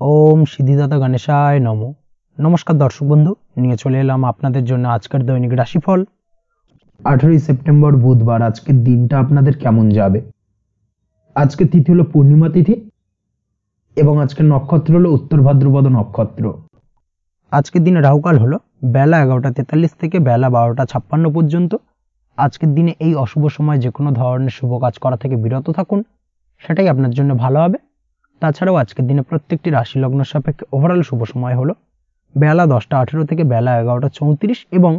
ओम सिद्धिदाता गणेशाय नमो। नमस्कार दर्शक बंधु, নিয়ে চলে এলাম আপনাদের জন্য আজকের দৈনিক রাশিফল। 18 সেপ্টেম্বর বুধবার আজকের দিনটা আপনাদের কেমন যাবে। আজকে তিথি হলো পূর্ণিমা তিথি এবং আজকের নক্ষত্র হলো উত্তর ভাদ্রপদ নক্ষত্র। আজকের দিনে রাহুকাল হলো বেলা 11:43 থেকে বেলা 12:56 পর্যন্ত। আজকের দিনে এই অশুভ সময় যে কোনো ধরনের শুভ কাজ করা থেকে বিরত থাকুন, সেটাই আপনার জন্য ভালো হবে। তাছাড়াও আজকের দিনে প্রত্যেকটি রাশি লগ্ন সাপেক্ষে ওভারঅল শুভ সময় হলো বেলা 10:18 থেকে বেলা 11:34 এবং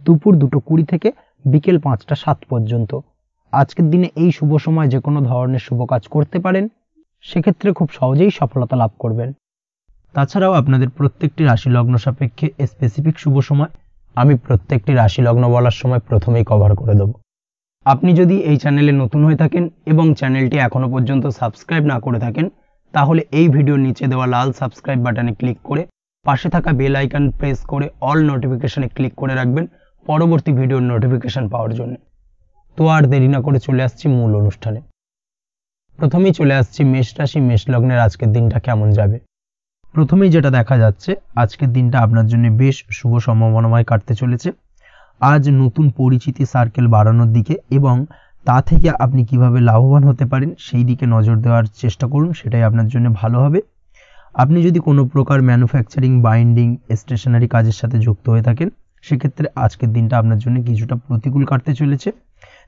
দুপুর 2:20 থেকে বিকেল 5:07 পর্যন্ত। আজকের দিনে এই শুভ সময় যে কোনো ধরনের শুভ কাজ করতে পারেন, সেক্ষেত্রে খুব সহজেই সফলতা লাভ করবেন। তাছাড়াও আপনাদের প্রত্যেকটি রাশি লগ্ন সাপেক্ষে স্পেসিফিক শুভ সময় আমি প্রত্যেকটি রাশি লগ্ন বলার সময় প্রথমেই কভার করে দেব। আপনি যদি এই চ্যানেলে নতুন হয়ে থাকেন এবং চ্যানেলটি এখনো পর্যন্ত সাবস্ক্রাইব না করে থাকেন, তাহলে এই ভিডিওর নিচে দেওয়া লাল সাবস্ক্রাইব বাটনে ক্লিক করে পাশে থাকা বেল আইকন প্রেস করে অল নোটিফিকেশনে ক্লিক করে রাখবেন পরবর্তী ভিডিওর নোটিফিকেশন পাওয়ার জন্য। তো আর দেরি না করে চলে আসছি মূল অনুষ্ঠানে। প্রথমেই চলে আসছি মেষ রাশি মেষ লগ্নের আজকের দিনটা কেমন যাবে। প্রথমেই যেটা দেখা যাচ্ছে, আজকের দিনটা আপনার জন্য বেশ শুভ সম্ভাবনাময় কাটতে চলেছে। আজ নতুন পরিচিতি সার্কেল বাড়ানোর দিকে এবং তা থেকে আপনি কিভাবে লাভবান হতে পারেন সেই দিকে নজর দেওয়ার চেষ্টা করুন, সেটাই আপনার জন্য ভালো হবে। আপনি যদি কোনো প্রকার ম্যানুফ্যাকচারিং, বাইন্ডিং, স্টেশনারি কাজের সাথে যুক্ত হয়ে থাকেন, সেক্ষেত্রে আজকের দিনটা আপনার জন্য কিছুটা প্রতিকূল কাটতে চলেছে।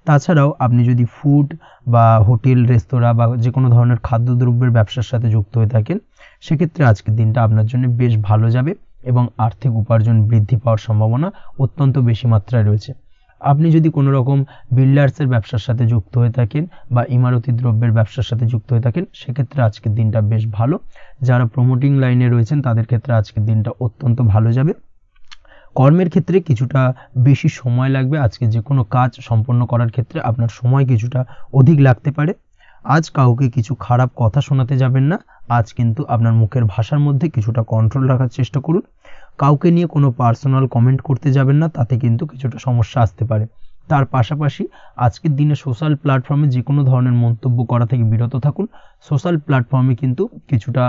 তাছাড়াও আপনি যদি ফুড বা হোটেল, রেস্তোরাঁ বা যে কোনো ধরনের খাদ্যদ্রব্যের ব্যবসার সাথে যুক্ত হয়ে থাকেন, সেক্ষেত্রে আজকের দিনটা আপনার জন্য বেশ ভালো যাবে এবং আর্থিক উপার্জন বৃদ্ধি পাওয়ার সম্ভাবনা অত্যন্ত বেশি মাত্রায় রয়েছে। আপনি যদি কোনো রকম বিল্ডার্সের ব্যবসার সাথে যুক্ত হয়ে থাকেন বা ইমারতি দ্রব্যের ব্যবসার সাথে যুক্ত হয়ে থাকেন, সেক্ষেত্রে আজকের দিনটা বেশ ভালো। যারা প্রমোটিং লাইনে রয়েছেন তাদের ক্ষেত্রে আজকের দিনটা অত্যন্ত ভালো যাবে। কর্মের ক্ষেত্রে কিছুটা বেশি সময় লাগবে। আজকে যে কোনো কাজ সম্পন্ন করার ক্ষেত্রে আপনার সময় কিছুটা অধিক লাগতে পারে। আজ কাউকে কিছু খারাপ কথা শোনাতে যাবেন না। আজ কিন্তু আপনার মুখের ভাষার মধ্যে কিছুটা কন্ট্রোল রাখার চেষ্টা করুন। কাউকে নিয়ে কোনো পার্সোনাল কমেন্ট করতে যাবেন না, তাতে কিন্তু কিছুটা সমস্যা আসতে পারে। তার পাশাপাশি আজকের দিনে সোশ্যাল প্ল্যাটফর্মে যে কোনো ধরনের মন্তব্য করা থেকে বিরত থাকুন। সোশ্যাল প্ল্যাটফর্মে কিন্তু কিছুটা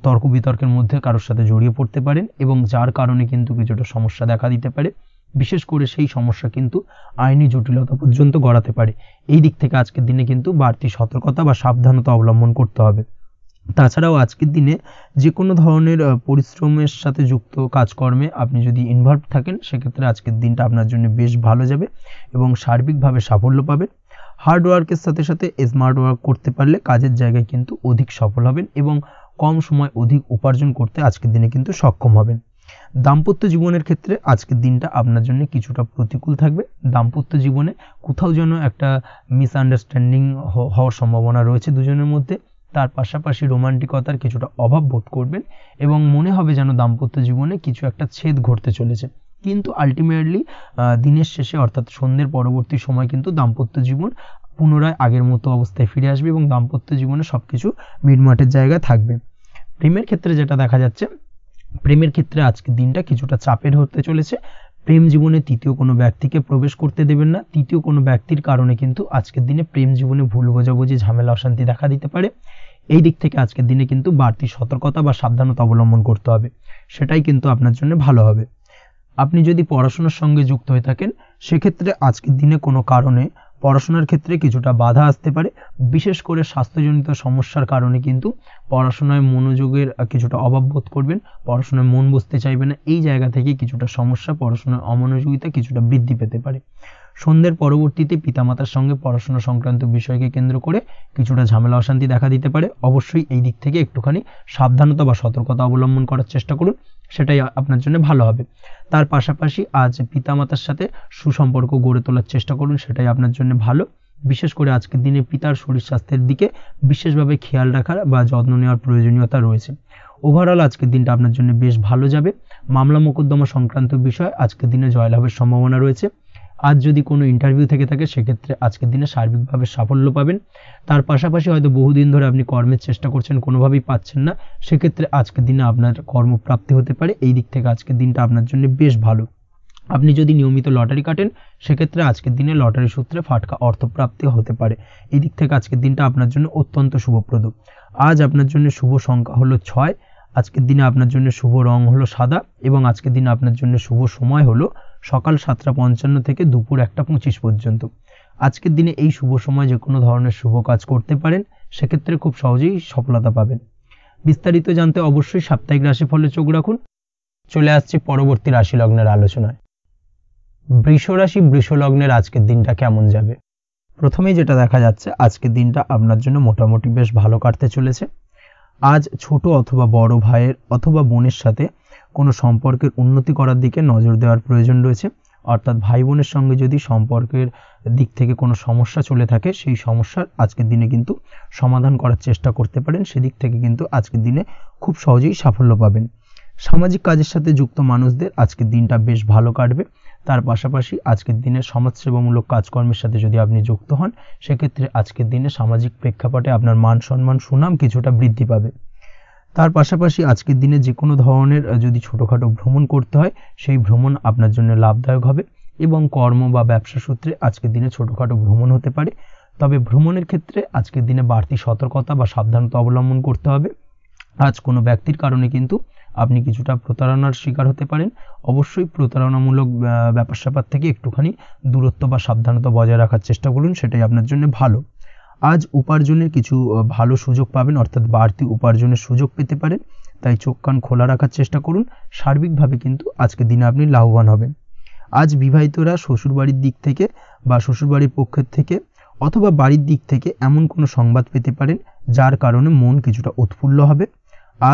তর্ক বিতর্কের মধ্যে কারোর সাথে জড়িয়ে পড়তে পারেন এবং যার কারণে কিন্তু কিছুটা সমস্যা দেখা দিতে পারে। বিশেষ করে সেই সমস্যা কিন্তু আইনি জটিলতা পর্যন্ত গড়াতে পারে। এই দিক থেকে আজকের দিনে কিন্তু বাড়তি সতর্কতা বা সাবধানতা অবলম্বন করতে হবে। তাছাড়াও আজকের দিনে যে কোনো ধরনের পরিশ্রমের সাথে যুক্ত কাজকর্মে আপনি যদি ইনভলভ থাকেন, সেক্ষেত্রে আজকের দিনটা আপনার জন্য বেশ ভালো যাবে এবং সার্বিকভাবে সাফল্য পাবেন। হার্ড ওয়ার্কের সাথে সাথে স্মার্ট ওয়ার্ক করতে পারলে কাজের জায়গায় কিন্তু অধিক সফল হবেন এবং কম সময় অধিক উপার্জন করতে আজকের দিনে কিন্তু সক্ষম হবেন। দাম্পত্য জীবনের ক্ষেত্রে আজকের দিনটা আপনার জন্য কিছুটা প্রতিকূল থাকবে। দাম্পত্য জীবনে কোথাও যেন একটা মিসআন্ডারস্ট্যান্ডিং হওয়ার সম্ভাবনা রয়েছে দুজনের মধ্যে। তার পাশাপাশি রোমান্টিকতার কিছুটা অভাব বোধ করবেন এবং মনে হবে যেন দাম্পত্য জীবনে কিছু একটা ছেদ ঘটতে চলেছে। কিন্তু আলটিমেটলি দিনের শেষে অর্থাৎ সন্ধ্যের পরবর্তী সময় কিন্তু দাম্পত্য জীবন পুনরায় আগের মতো অবস্থায় ফিরে আসবে এবং দাম্পত্য জীবনে সবকিছু মিটমাটের জায়গায় থাকবে। প্রেমের ক্ষেত্রে যেটা দেখা যাচ্ছে, প্রেমের ক্ষেত্রে আজকের দিনটা কিছুটা চাপের হতে চলেছে। প্রেম জীবনে তৃতীয় কোনো ব্যক্তিকে প্রবেশ করতে দেবেন না। তৃতীয় কোনো ব্যক্তির কারণে কিন্তু আজকের দিনে প্রেম জীবনে ভুল বোঝাবুঝি, ঝামেলা, অশান্তি দেখা দিতে পারে। এই দিক থেকে আজকের দিনে কিন্তু বাড়তি সতর্কতা বা সাবধানতা অবলম্বন করতে হবে, সেটাই কিন্তু আপনার জন্য ভালো হবে। আপনি যদি পড়াশোনার সঙ্গে যুক্ত হয়ে থাকেন, সেক্ষেত্রে আজকের দিনে কোনো কারণে পড়াশোনার ক্ষেত্রে কিছুটা বাধা আসতে পারে। বিশেষ করে স্বাস্থ্যজনিত সমস্যার কারণে কিন্তু পড়াশোনায় মনোযোগের কিছুটা অভাব বোধ করবেন, পড়াশোনায় মন বসতে চাইবে না। এই জায়গা থেকে কিছুটা সমস্যা, পড়াশোনার অমনোযোগিতা কিছুটা বৃদ্ধি পেতে পারে। সন্ধ্যের পরবর্তীতে পিতামাতার সঙ্গে পড়াশোনা সংক্রান্ত বিষয়কে কেন্দ্র করে কিছুটা ঝামেলা, অশান্তি দেখা দিতে পারে। অবশ্যই এই দিক থেকে একটুখানি সাবধানতা বা সতর্কতা অবলম্বন করার চেষ্টা করুন, সেটাই আপনার জন্য ভালো হবে। তার পাশাপাশি আজ পিতামাতার সাথে সুসম্পর্ক গড়ে তোলার চেষ্টা করুন, সেটাই আপনার জন্য ভালো। বিশেষ করে আজকের দিনে পিতার শরীর স্বাস্থ্যের দিকে বিশেষভাবে খেয়াল রাখার বা যত্ন নেওয়ার প্রয়োজনীয়তা রয়েছে। ওভারঅল আজকের দিনটা আপনার জন্য বেশ ভালো যাবে। মামলা মোকদ্দমা সংক্রান্ত বিষয় আজকের দিনে জয়লাভের সম্ভাবনা রয়েছে। আজ যদি কোনো ইন্টারভিউ থেকে থাকে, সেক্ষেত্রে আজকের দিনে সার্বিকভাবে সাফল্য পাবেন। তার পাশাপাশি হয়তো বহুদিন ধরে আপনি কর্মের চেষ্টা করছেন, কোনোভাবেই পাচ্ছেন না, সেক্ষেত্রে আজকের দিনে আপনার কর্মপ্রাপ্তি হতে পারে। এই দিক থেকে আজকের দিনটা আপনার জন্য বেশ ভালো। আপনি যদি নিয়মিত লটারি কাটেন সেক্ষেত্রে আজকের দিনে লটারি সূত্রে ফাটকা অর্থপ্রাপ্তি হতে পারে। এই দিক থেকে আজকের দিনটা আপনার জন্য অত্যন্ত শুভপ্রদ। আজ আপনার জন্য শুভ সংখ্যা হলো 6। আজকের দিনে আপনার জন্য শুভ রং হলো সাদা এবং আজকের দিনে আপনার জন্য শুভ সময় হলো সকাল 7:55 থেকে দুপুর 1:25 পর্যন্ত। আজকের দিনে এই শুভ সময় যে কোনো ধরনের শুভ কাজ করতে পারেন, সেক্ষেত্রে খুব সহজেই সফলতা পাবেন। বিস্তারিত জানতে অবশ্যই সাপ্তাহিক রাশিফলে চোখ রাখুন। চলে আসছি পরবর্তী রাশি লগ্নের আলোচনায়। বৃষ রাশি বৃষ লগ্নের আজকের দিনটা কেমন যাবে? প্রথমেই যেটা দেখা যাচ্ছে, আজকের দিনটা আপনার জন্য মোটামুটি বেশ ভালো কাটতে চলেছে। আজ ছোট অথবা বড় ভাইয়ের অথবা বোনের সাথে কোনো সম্পর্কের উন্নতি করার দিকে নজর দেওয়ার প্রয়োজন রয়েছে। অর্থাৎ ভাই বোনের সঙ্গে যদি সম্পর্কের দিক থেকে কোনো সমস্যা চলে থাকে, সেই সমস্যার আজকের দিনে কিন্তু সমাধান করার চেষ্টা করতে পারেন। সেদিক থেকে কিন্তু আজকের দিনে খুব সহজেই সাফল্য পাবেন। সামাজিক কাজের সাথে যুক্ত মানুষদের আজকের দিনটা বেশ ভালো কাটবে। তার পাশাপাশি আজকের দিনে সমাজসেবামূলক কাজকর্মের সাথে যদি আপনি যুক্ত হন, সেক্ষেত্রে আজকের দিনে সামাজিক প্রেক্ষাপটে আপনার মান সম্মান সুনাম কিছুটা বৃদ্ধি পাবে। তার পাশাপাশি আজকের দিনে যে কোনো ধরনের যদি ছোটোখাটো ভ্রমণ করতে হয়, সেই ভ্রমণ আপনার জন্য লাভদায়ক হবে এবং কর্ম বা ব্যবসা সূত্রে আজকের দিনে ছোটোখাটো ভ্রমণ হতে পারে। তবে ভ্রমণের ক্ষেত্রে আজকের দিনে বাড়তি সতর্কতা বা সাবধানতা অবলম্বন করতে হবে। আজ কোনো ব্যক্তির কারণে কিন্তু আপনি কিছুটা প্রতারণার শিকার হতে পারেন। অবশ্যই প্রতারণামূলক ব্যাপার স্যাপার থেকে একটুখানি দূরত্ব বা সাবধানতা বজায় রাখার চেষ্টা করুন, সেটাই আপনার জন্য ভালো। আজ উপার্জনের কিছু ভালো সুযোগ পাবেন, অর্থাৎ বাড়তি উপার্জনের সুযোগ পেতে পারেন। তাই চোখ কান খোলা রাখার চেষ্টা করুন। সার্বিকভাবে কিন্তু আজকের দিনে আপনি লাভবান হবেন। আজ বিবাহিতরা শ্বশুরবাড়ির দিক থেকে বা শ্বশুরবাড়ির পক্ষের থেকে অথবা বাড়ির দিক থেকে এমন কোনো সংবাদ পেতে পারেন যার কারণে মন কিছুটা উৎফুল্ল হবে।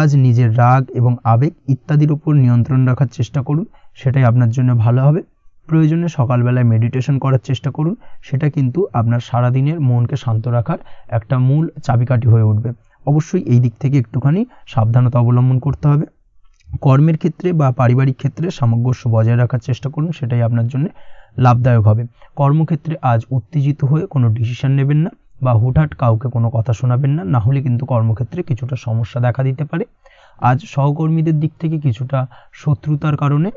আজ নিজের রাগ এবং আবেগ ইত্যাদির উপর নিয়ন্ত্রণ রাখার চেষ্টা করুন, সেটাই আপনার জন্য ভালো হবে। প্রয়োজনে সকালবেলায় মেডিটেশন করার চেষ্টা করুন, সেটা কিন্তু আপনার সারাদিনের মনকে শান্ত রাখার একটা মূল চাবিকাঠি হয়ে উঠবে। অবশ্যই এই দিক থেকে একটুখানি সাবধানতা অবলম্বন করতে হবে। কর্মের ক্ষেত্রে বা পারিবারিক ক্ষেত্রে সামঞ্জস্য বজায় রাখার চেষ্টা করুন, সেটাই আপনার জন্য লাভদায়ক হবে। কর্মক্ষেত্রে আজ উত্তেজিত হয়ে কোনো ডিসিশন নেবেন না বা হুটহাট কাউকে কোনো কথা শোনাবেন না, না হলে কিন্তু কর্মক্ষেত্রে কিছুটা সমস্যা দেখা দিতে পারে। আজ সহকর্মীদের দিক থেকে কিছুটা শত্রুতার কারণে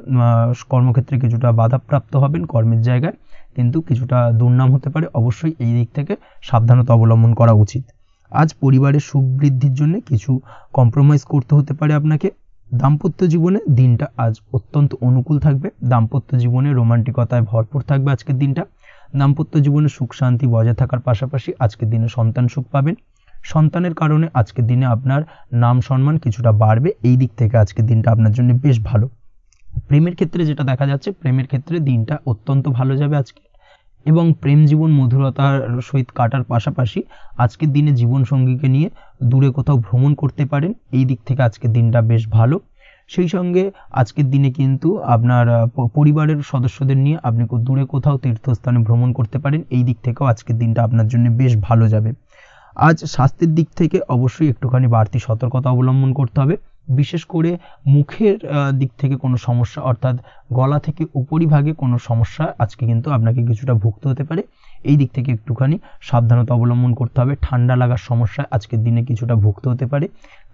কর্মক্ষেত্রে কিছুটা বাধাপ্রাপ্ত হবেন, কর্মের জায়গায় কিন্তু কিছুটা দুর্নাম হতে পারে। অবশ্যই এই দিক থেকে সাবধানতা অবলম্বন করা উচিত। আজ পরিবারের সুখ বৃদ্ধির জন্য কিছু কম্প্রোমাইজ করতে হতে পারে আপনাকে। দাম্পত্য জীবনে দিনটা আজ অত্যন্ত অনুকূল থাকবে। দাম্পত্য জীবনে রোমান্টিকতায় ভরপুর থাকবে আজকের দিনটা। দাম্পত্য জীবনে সুখ শান্তি বজায় থাকার পাশাপাশি আজকের দিনে সন্তান সুখ পাবেন। সন্তানের কারণে আজকের দিনে আপনার নাম সম্মান কিছুটা বাড়বে। এই দিক থেকে আজকের দিনটা আপনার জন্য বেশ ভালো। প্রেমের ক্ষেত্রে যেটা দেখা যাচ্ছে, প্রেমের ক্ষেত্রে দিনটা অত্যন্ত ভালো যাবে আজকে এবং প্রেম জীবন মধুরতার সহিত কাটার পাশাপাশি আজকের দিনে জীবনসঙ্গীকে নিয়ে দূরে কোথাও ভ্রমণ করতে পারেন। এই দিক থেকে আজকের দিনটা বেশ ভালো। সেই সঙ্গে আজকের দিনে কিন্তু আপনার পরিবারের সদস্যদের নিয়ে আপনি দূরে কোথাও তীর্থস্থানে ভ্রমণ করতে পারেন। এই দিক থেকেও আজকের দিনটা আপনার জন্য বেশ ভালো যাবে। আজ স্বাস্থ্যের দিক থেকে অবশ্যই একটুখানি বাড়তি সতর্কতা অবলম্বন করতে হবে। বিশেষ করে মুখের দিক থেকে কোনো সমস্যা, অর্থাৎ গলা থেকে উপরিভাগে কোনো সমস্যা আজকে কিন্তু আপনাকে কিছুটা ভুগতে হতে পারে। এই দিক থেকে একটুখানি সাবধানতা অবলম্বন করতে হবে। ঠান্ডা লাগার সমস্যা আজকের দিনে কিছুটা ভুগতে হতে পারে।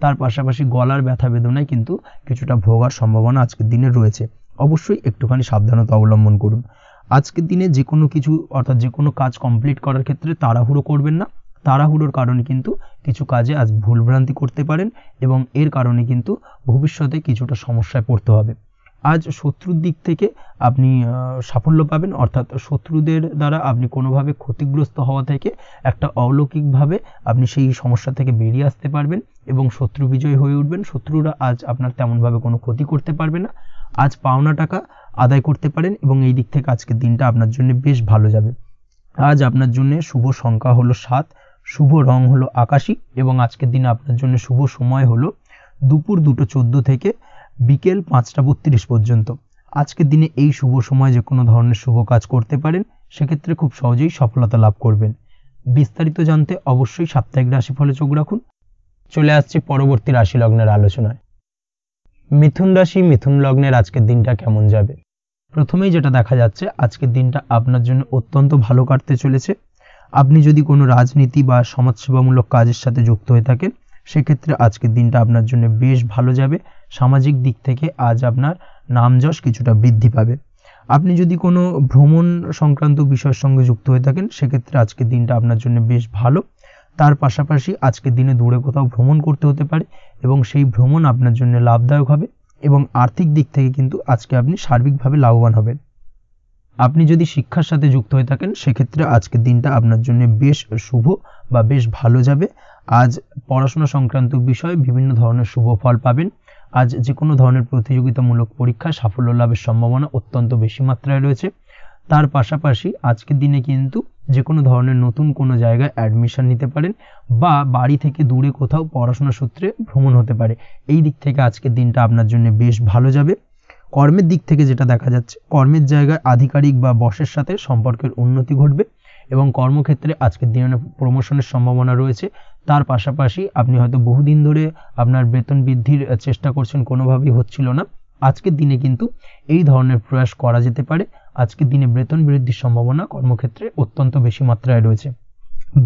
তার পাশাপাশি গলার ব্যথা বেদনায় কিন্তু কিছুটা ভোগার সম্ভাবনা আজকের দিনে রয়েছে। অবশ্যই একটুখানি সাবধানতা অবলম্বন করুন। আজকের দিনে যে কোনো কিছু অর্থাৎ যে কোনো কাজ কমপ্লিট করার ক্ষেত্রে তাড়াহুড়ো করবেন না। তাড়াহুড়োর কারণে কিন্তু কিছু কাজে আজ ভুলভ্রান্তি করতে পারেন এবং এর কারণে কিন্তু ভবিষ্যতে কিছুটা সমস্যায় পড়তে হবে। আজ শত্রুর দিক থেকে আপনি সাফল্য পাবেন, অর্থাৎ শত্রুদের দ্বারা আপনি কোনোভাবে ক্ষতিগ্রস্ত হওয়া থেকে একটা অলৌকিকভাবে আপনি সেই সমস্যা থেকে বেরিয়ে আসতে পারবেন এবং শত্রু বিজয় হয়ে উঠবেন। শত্রুরা আজ আপনার তেমনভাবে কোনো ক্ষতি করতে পারবে না। আজ পাওনা টাকা আদায় করতে পারেন এবং এই দিক থেকে আজকের দিনটা আপনার জন্য বেশ ভালো যাবে। আজ আপনার জন্য শুভ সংখ্যা হলো 7, শুভ রং হলো আকাশী এবং আজকের দিনে আপনার জন্য শুভ সময় হলো দুপুর 2:14 থেকে বিকেল 5:32 পর্যন্ত। আজকের দিনে এই শুভ সময় যে কোনো ধরনের শুভ কাজ করতে পারেন, সেক্ষেত্রে খুব সহজেই সফলতা লাভ করবেন। বিস্তারিত জানতে অবশ্যই সাপ্তাহিক রাশিফলে চোখ রাখুন। চলে আসছি পরবর্তী রাশি লগ্নের আলোচনায়। মিথুন রাশি মিথুন লগ্নের আজকের দিনটা কেমন যাবে? প্রথমেই যেটা দেখা যাচ্ছে, আজকের দিনটা আপনার জন্য অত্যন্ত ভালো কাটতে চলেছে। আপনি যদি কোনো রাজনীতি বা সমাজসেবামূলক কাজের সাথে যুক্ত হয়ে থাকেন, সেক্ষেত্রে আজকের দিনটা আপনার জন্য বেশ ভালো যাবে। সামাজিক দিক থেকে আজ আপনার নাম যশ কিছুটা বৃদ্ধি পাবে। আপনি যদি কোনো ভ্রমণ সংক্রান্ত বিষয়ের সঙ্গে যুক্ত হয়ে থাকেন সেক্ষেত্রে আজকের দিনটা আপনার জন্য বেশ ভালো। তার পাশাপাশি আজকের দিনে দূরে কোথাও ভ্রমণ করতে হতে পারে এবং সেই ভ্রমণ আপনার জন্য লাভদায়ক হবে এবং আর্থিক দিক থেকে কিন্তু আজকে আপনি সার্বিকভাবে লাভবান হবেন। আপনি যদি শিক্ষার সাথে যুক্ত হয়ে থাকেন সেক্ষেত্রে আজকের দিনটা আপনার জন্য বেশ শুভ বা বেশ ভালো যাবে। আজ পড়াশোনা সংক্রান্ত বিষয়ে বিভিন্ন ধরনের শুভ ফল পাবেন। আজ যে কোনো ধরনের প্রতিযোগিতামূলক পরীক্ষায় সাফল্য লাভের সম্ভাবনা অত্যন্ত বেশি মাত্রায় রয়েছে। তার পাশাপাশি আজকের দিনে কিন্তু যে কোনো ধরনের নতুন কোনো জায়গায় অ্যাডমিশন নিতে পারেন বা বাড়ি থেকে দূরে কোথাও পড়াশোনা সূত্রে ভ্রমণ হতে পারে। এই দিক থেকে আজকের দিনটা আপনার জন্য বেশ ভালো যাবে। কর্মের দিক থেকে যেটা দেখা যাচ্ছে, কর্মের জায়গায় আধিকারিক বা বসের সাথে সম্পর্কের উন্নতি ঘটবে এবং কর্মক্ষেত্রে আজকের দিনে প্রমোশনের সম্ভাবনা রয়েছে। তার পাশাপাশি আপনি হয়তো বহুদিন ধরে আপনার বেতন বৃদ্ধির চেষ্টা করছেন, কোনোভাবেই হচ্ছিল না। আজকের দিনে কিন্তু এই ধরনের প্রয়াস করা যেতে পারে। আজকের দিনে বেতন বৃদ্ধির সম্ভাবনা কর্মক্ষেত্রে অত্যন্ত বেশি মাত্রায় রয়েছে।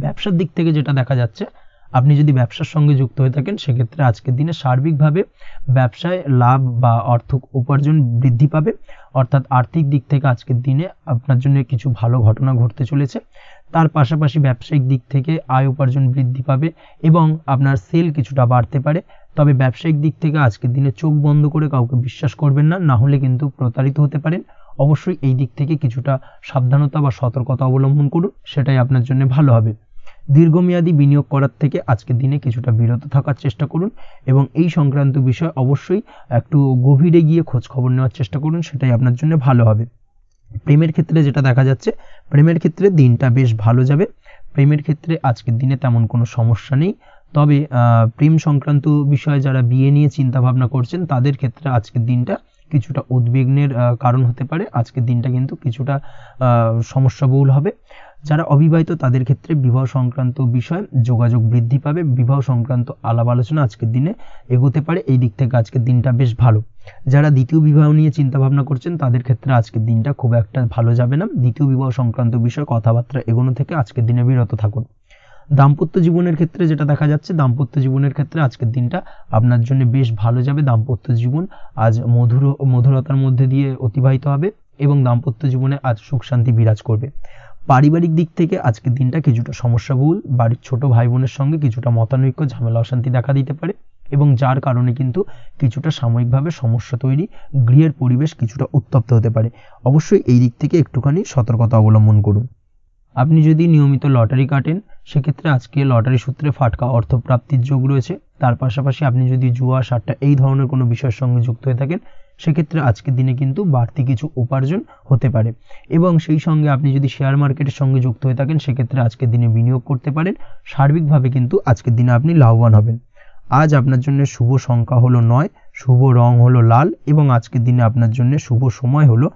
ব্যবসার দিক থেকে যেটা দেখা যাচ্ছে, আপনি যদি ব্যবসার সঙ্গে যুক্ত হয়ে থাকেন সেক্ষেত্রে আজকের দিনে সার্বিকভাবে ব্যবসায় লাভ বা অর্থ উপার্জন বৃদ্ধি পাবে, অর্থাৎ আর্থিক দিক থেকে আজকের দিনে আপনার জন্য কিছু ভালো ঘটনা ঘটতে চলেছে। তার পাশাপাশি ব্যবসায়িক দিক থেকে আয় উপার্জন বৃদ্ধি পাবে এবং আপনার সেল কিছুটা বাড়তে পারে। তবে ব্যবসায়িক দিক থেকে আজকের দিনে চোখ বন্ধ করে কাউকে বিশ্বাস করবেন না, না হলে কিন্তু প্রতারিত হতে পারেন। অবশ্যই এই দিক থেকে কিছুটা সাবধানতা বা সতর্কতা অবলম্বন করুন, সেটাই আপনার জন্য ভালো হবে। দীর্ঘমেয়াদী বিনিয়োগ করার থেকে আজকের দিনে কিছুটা বিরত থাকার চেষ্টা করুন এবং এই সংক্রান্ত বিষয় অবশ্যই একটু গভীরে গিয়ে খোঁজ খবর নেওয়ার চেষ্টা করুন, সেটাই আপনার জন্য ভালো হবে। প্রেমের ক্ষেত্রে যেটা দেখা যাচ্ছে, প্রেমের ক্ষেত্রে দিনটা বেশ ভালো যাবে। প্রেমের ক্ষেত্রে আজকের দিনে তেমন কোনো সমস্যা নেই। তবে প্রেম সংক্রান্ত বিষয়ে যারা বিয়ে নিয়ে চিন্তা ভাবনা করছেন তাদের ক্ষেত্রে আজকের দিনটা কিছুটা উদ্বিগ্নের কারণ হতে পারে। আজকের দিনটা কিন্তু কিছুটা সমস্যাবহুল হবে। যারা অবিবাহিত তাদের ক্ষেত্রে বিবাহ সংক্রান্ত বিষয়ে যোগাযোগ বৃদ্ধি পাবে, বিবাহ সংক্রান্ত আলাপ আলোচনা আজকের দিনে এগোতে পারে। এই দিক থেকে আজকের দিনটা বেশ ভালো। যারা দ্বিতীয় বিবাহ নিয়ে চিন্তা ভাবনা করছেন তাদের ক্ষেত্রে আজকের দিনটা খুব একটা ভালো যাবে না। দ্বিতীয় বিবাহ সংক্রান্ত বিষয়ে কথাবার্তা এগোনো থেকে আজকের দিনে বিরত থাকুন। দাম্পত্য জীবনের ক্ষেত্রে যেটা দেখা যাচ্ছে, দাম্পত্য জীবনের ক্ষেত্রে আজকের দিনটা আপনার জন্য বেশ ভালো যাবে। দাম্পত্য জীবন আজ মধুরতার মধ্যে দিয়ে অতিবাহিত হবে এবং দাম্পত্য জীবনে আজ সুখ শান্তি বিরাজ করবে। পারিবারিক দিক থেকে আজকের দিনটা কিছুটা সমস্যাবহুল। বাড়ির ছোট ভাই বোনের সঙ্গে কিছুটা মতানৈক্য, ঝামেলা অশান্তি দেখা দিতে পারে এবং যার কারণে কিন্তু কিছুটা সাময়িকভাবে সমস্যা তৈরি, গৃহের পরিবেশ কিছুটা উত্তপ্ত হতে পারে। অবশ্যই এই দিক থেকে একটুখানি সতর্কতা অবলম্বন করুন। আপনি যদি নিয়মিত লটারি কাটেন সেক্ষেত্রে আজকে লটারি সূত্রে ফাটকা অর্থপ্রাপ্তির যোগ রয়েছে। তার পাশাপাশি আপনি যদি জুয়া সাট্টা এই ধরনের কোনো বিষয়ের সঙ্গে যুক্ত হয়ে থাকেন সেক্ষেত্রে আজকের দিনে কিন্তু বাড়তি কিছু উপার্জন হতে পারে এবং সেই সঙ্গে আপনি যদি শেয়ার মার্কেটের সঙ্গে যুক্ত হয়ে থাকেন সেক্ষেত্রে আজকের দিনে বিনিয়োগ করতে পারেন। সার্বিকভাবে কিন্তু আজকের দিনে আপনি লাভবান হবেন। আজ আপনার জন্য শুভ সংখ্যা হলো 9, শুভ রং হলো লাল এবং আজকের দিনে আপনার জন্য শুভ সময় হলো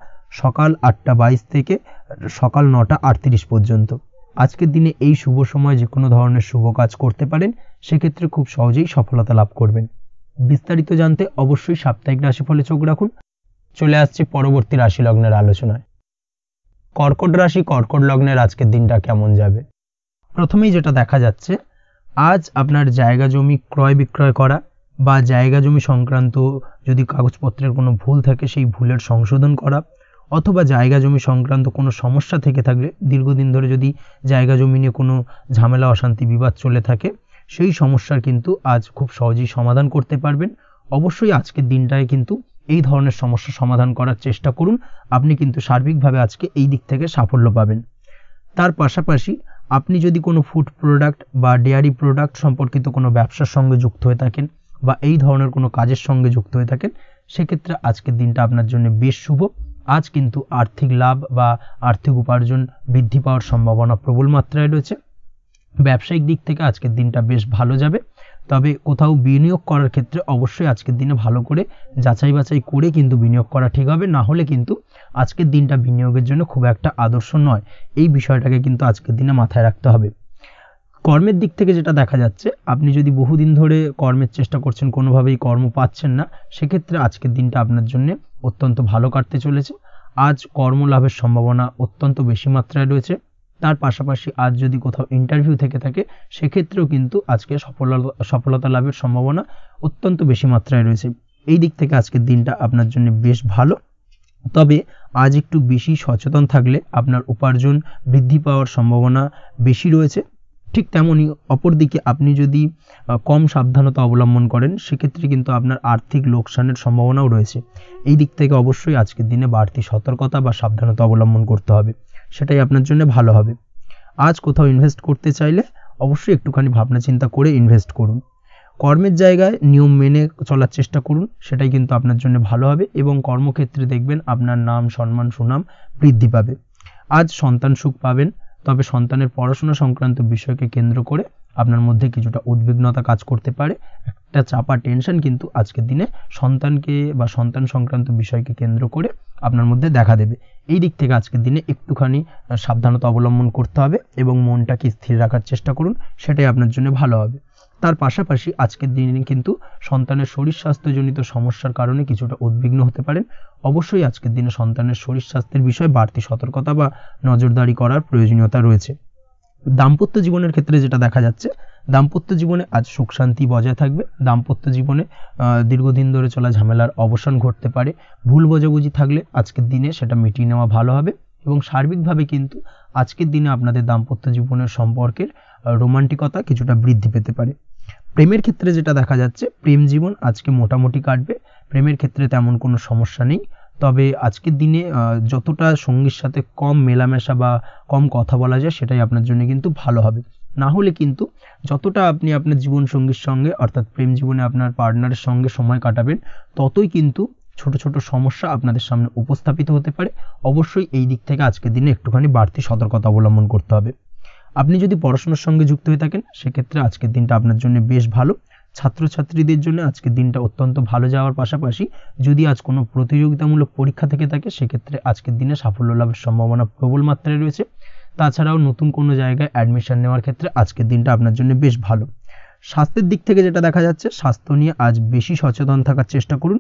সকাল 8:22 থেকে সকাল 9:38 পর্যন্ত। আজকের দিনে এই শুভ সময় যে কোনো ধরনের শুভ কাজ করতে পারেন, সেক্ষেত্রে খুব সহজেই সফলতা লাভ করবেন। বিস্তারিত জানতে অবশ্যই সাপ্তাহিক রাশিফলে চোখ রাখুন। চলে আসছে পরবর্তী রাশি লগ্নের আলোচনায়। কর্কট রাশি, কর্কট লগ্নের আজকের দিনটা কেমন যাবে? প্রথমেই যেটা দেখা যাচ্ছে, আজ আপনার জায়গা জমি ক্রয় বিক্রয় করা বা জায়গা জমি সংক্রান্ত যদি কাগজপত্রের কোনো ভুল থাকে সেই ভুলের সংশোধন করা, অথবা জায়গা জমি সংক্রান্ত কোনো সমস্যা থেকে থাকলে দীর্ঘদিন ধরে যদি জায়গা জমি নিয়ে কোনো ঝামেলা অশান্তি বিবাদ চলে থাকে সেই সমস্যার কিন্তু আজ খুব সহজেই সমাধান করতে পারবেন। অবশ্যই আজকের দিনটায় কিন্তু এই ধরনের সমস্যা সমাধান করার চেষ্টা করুন, আপনি কিন্তু সার্বিকভাবে আজকে এই দিক থেকে সাফল্য পাবেন। তার পাশাপাশি আপনি যদি কোনো ফুড প্রোডাক্ট বা ডেয়ারি প্রোডাক্ট সম্পর্কিত কোনো ব্যবসার সঙ্গে যুক্ত হয়ে থাকেন বা এই ধরনের কোনো কাজের সঙ্গে যুক্ত হয়ে থাকেন সেক্ষেত্রে আজকের দিনটা আপনার জন্য বেশ শুভ। আজ কিন্তু আর্থিক লাভ বা আর্থিক উপার্জন বৃদ্ধি পাওয়ার সম্ভাবনা প্রবল মাত্রায় রয়েছে। ব্যবসায়িক দিক থেকে আজকের দিনটা বেশ ভালো যাবে। তবে কোথাও বিনিয়োগ করার ক্ষেত্রে অবশ্যই আজকের দিনে ভালো করে যাচাই বাছাই করে কিন্তু বিনিয়োগ করা ঠিক হবে, না হলে কিন্তু আজকের দিনটা বিনিয়োগের জন্য খুব একটা আদর্শ নয়। এই বিষয়টাকে কিন্তু আজকের দিনে মাথায় রাখতে হবে। কর্মের দিক থেকে যেটা দেখা যাচ্ছে, আপনি যদি বহুদিন ধরে কর্মের চেষ্টা করছেন কোনোভাবেই কর্ম পাচ্ছেন না, সেক্ষেত্রে আজকের দিনটা আপনার জন্য অত্যন্ত ভালো কাটতে চলেছে। আজ কর্মলাভের সম্ভাবনা অত্যন্ত বেশি মাত্রায় রয়েছে। তার পাশাপাশি আজ যদি কোথাও ইন্টারভিউ থেকে থাকে সেক্ষেত্রেও কিন্তু আজকে সফলতা লাভের সম্ভাবনা অত্যন্ত বেশি মাত্রায় রয়েছে। এই দিক থেকে আজকের দিনটা আপনার জন্য বেশ ভালো। তবে আজ একটু বেশি সচেতন থাকলে আপনার উপার্জন বৃদ্ধি পাওয়ার সম্ভাবনা বেশি রয়েছে। ঠিক তেমনই অপরদিকে আপনি যদি কম সাবধানতা অবলম্বন করেন সেক্ষেত্রে কিন্তু আপনার আর্থিক লোকসানের সম্ভাবনাও রয়েছে। এই দিক থেকে অবশ্যই আজকের দিনে বাড়তি সতর্কতা বা সাবধানতা অবলম্বন করতে হবে, সেটাই আপনার জন্য ভালো হবে। আজ কোথাও ইনভেস্ট করতে চাইলে অবশ্যই একটুখানি ভাবনা চিন্তা করে ইনভেস্ট করুন। কর্মের জায়গায় নিয়ম মেনে চলার চেষ্টা করুন, সেটাই কিন্তু আপনার জন্য ভালো হবে এবং কর্মক্ষেত্রে দেখবেন আপনার নাম সম্মান সুনাম বৃদ্ধি পাবে। আজ সন্তান সুখ পাবেন, তবে সন্তানের পড়াশোনা সংক্রান্ত বিষয়কে কেন্দ্র করে আপনার মধ্যে কিছুটা উদ্বিগ্নতা কাজ করতে পারে। একটা চাপা টেনশন কিন্তু আজকের দিনে সন্তানকে বা সন্তান সংক্রান্ত বিষয়কে কেন্দ্র করে আপনার মধ্যে দেখা দেবে। এই দিক থেকে আজকের দিনে একটুখানি সাবধানতা অবলম্বন করতে হবে এবং মনটাকে স্থির রাখার চেষ্টা করুন, সেটাই আপনার জন্য ভালো হবে। তার পাশাপাশি আজকের দিনে কিন্তু সন্তানের শরীর স্বাস্থ্যজনিত সমস্যার কারণে কিছুটা উদ্বিগ্ন হতে পারেন। অবশ্যই আজকের দিনে সন্তানের শরীর স্বাস্থ্যের বিষয়ে বাড়তি সতর্কতা বা নজরদারি করার প্রয়োজনীয়তা রয়েছে। দাম্পত্য জীবনের ক্ষেত্রে যেটা দেখা যাচ্ছে, দাম্পত্য জীবনে আজ সুখ শান্তি বজায় থাকবে। দাম্পত্য জীবনে দীর্ঘদিন ধরে চলা ঝামেলার অবসান ঘটতে পারে। ভুল বোঝাবুঝি থাকলে আজকের দিনে সেটা মিটিয়ে নেওয়া ভালো হবে এবং সার্বিকভাবে কিন্তু আজকের দিনে আপনাদের দাম্পত্য জীবনের সম্পর্কের রোমান্টিকতা কিছুটা বৃদ্ধি পেতে পারে। প্রেমের ক্ষেত্রে যেটা দেখা যাচ্ছে, প্রেম জীবন আজকে মোটামুটি কাটবে। প্রেমের ক্ষেত্রে তেমন কোনো সমস্যা নেই, তবে আজকের দিনে যতটা সঙ্গীর সাথে কম মেলামেশা বা কম কথা বলা যায় সেটাই আপনার জন্য কিন্তু ভালো হবে। না হলে কিন্তু যতটা আপনি আপনার জীবন সঙ্গীর সঙ্গে অর্থাৎ প্রেম জীবনে আপনার পার্টনারের সঙ্গে সময় কাটাবেন, ততই কিন্তু ছোট ছোট সমস্যা আপনাদের সামনে উপস্থাপিত হতে পারে। অবশ্যই এই দিক থেকে আজকের দিনে একটুখানি বাড়তি সতর্কতা অবলম্বন করতে হবে। আপনি যদি পড়াশোনার সঙ্গে যুক্ত হয়ে থাকেন সেক্ষেত্রে আজকের দিনটা আপনার জন্য বেশ ভালো। ছাত্রছাত্রীদের জন্য আজকের দিনটা অত্যন্ত ভালো যাওয়ার পাশাপাশি যদি আজ কোনো প্রতিযোগিতামূলক পরীক্ষা থেকে থাকে সেক্ষেত্রে আজকের দিনে সাফল্য লাভের সম্ভাবনা প্রবল মাত্রায় রয়েছে। তাছাড়াও নতুন কোনো জায়গায় অ্যাডমিশন নেওয়ার ক্ষেত্রে আজকের দিনটা আপনার জন্য বেশ ভালো। স্বাস্থ্যের দিক থেকে যেটা দেখা যাচ্ছে, স্বাস্থ্য নিয়ে আজ বেশি সচেতন থাকার চেষ্টা করুন।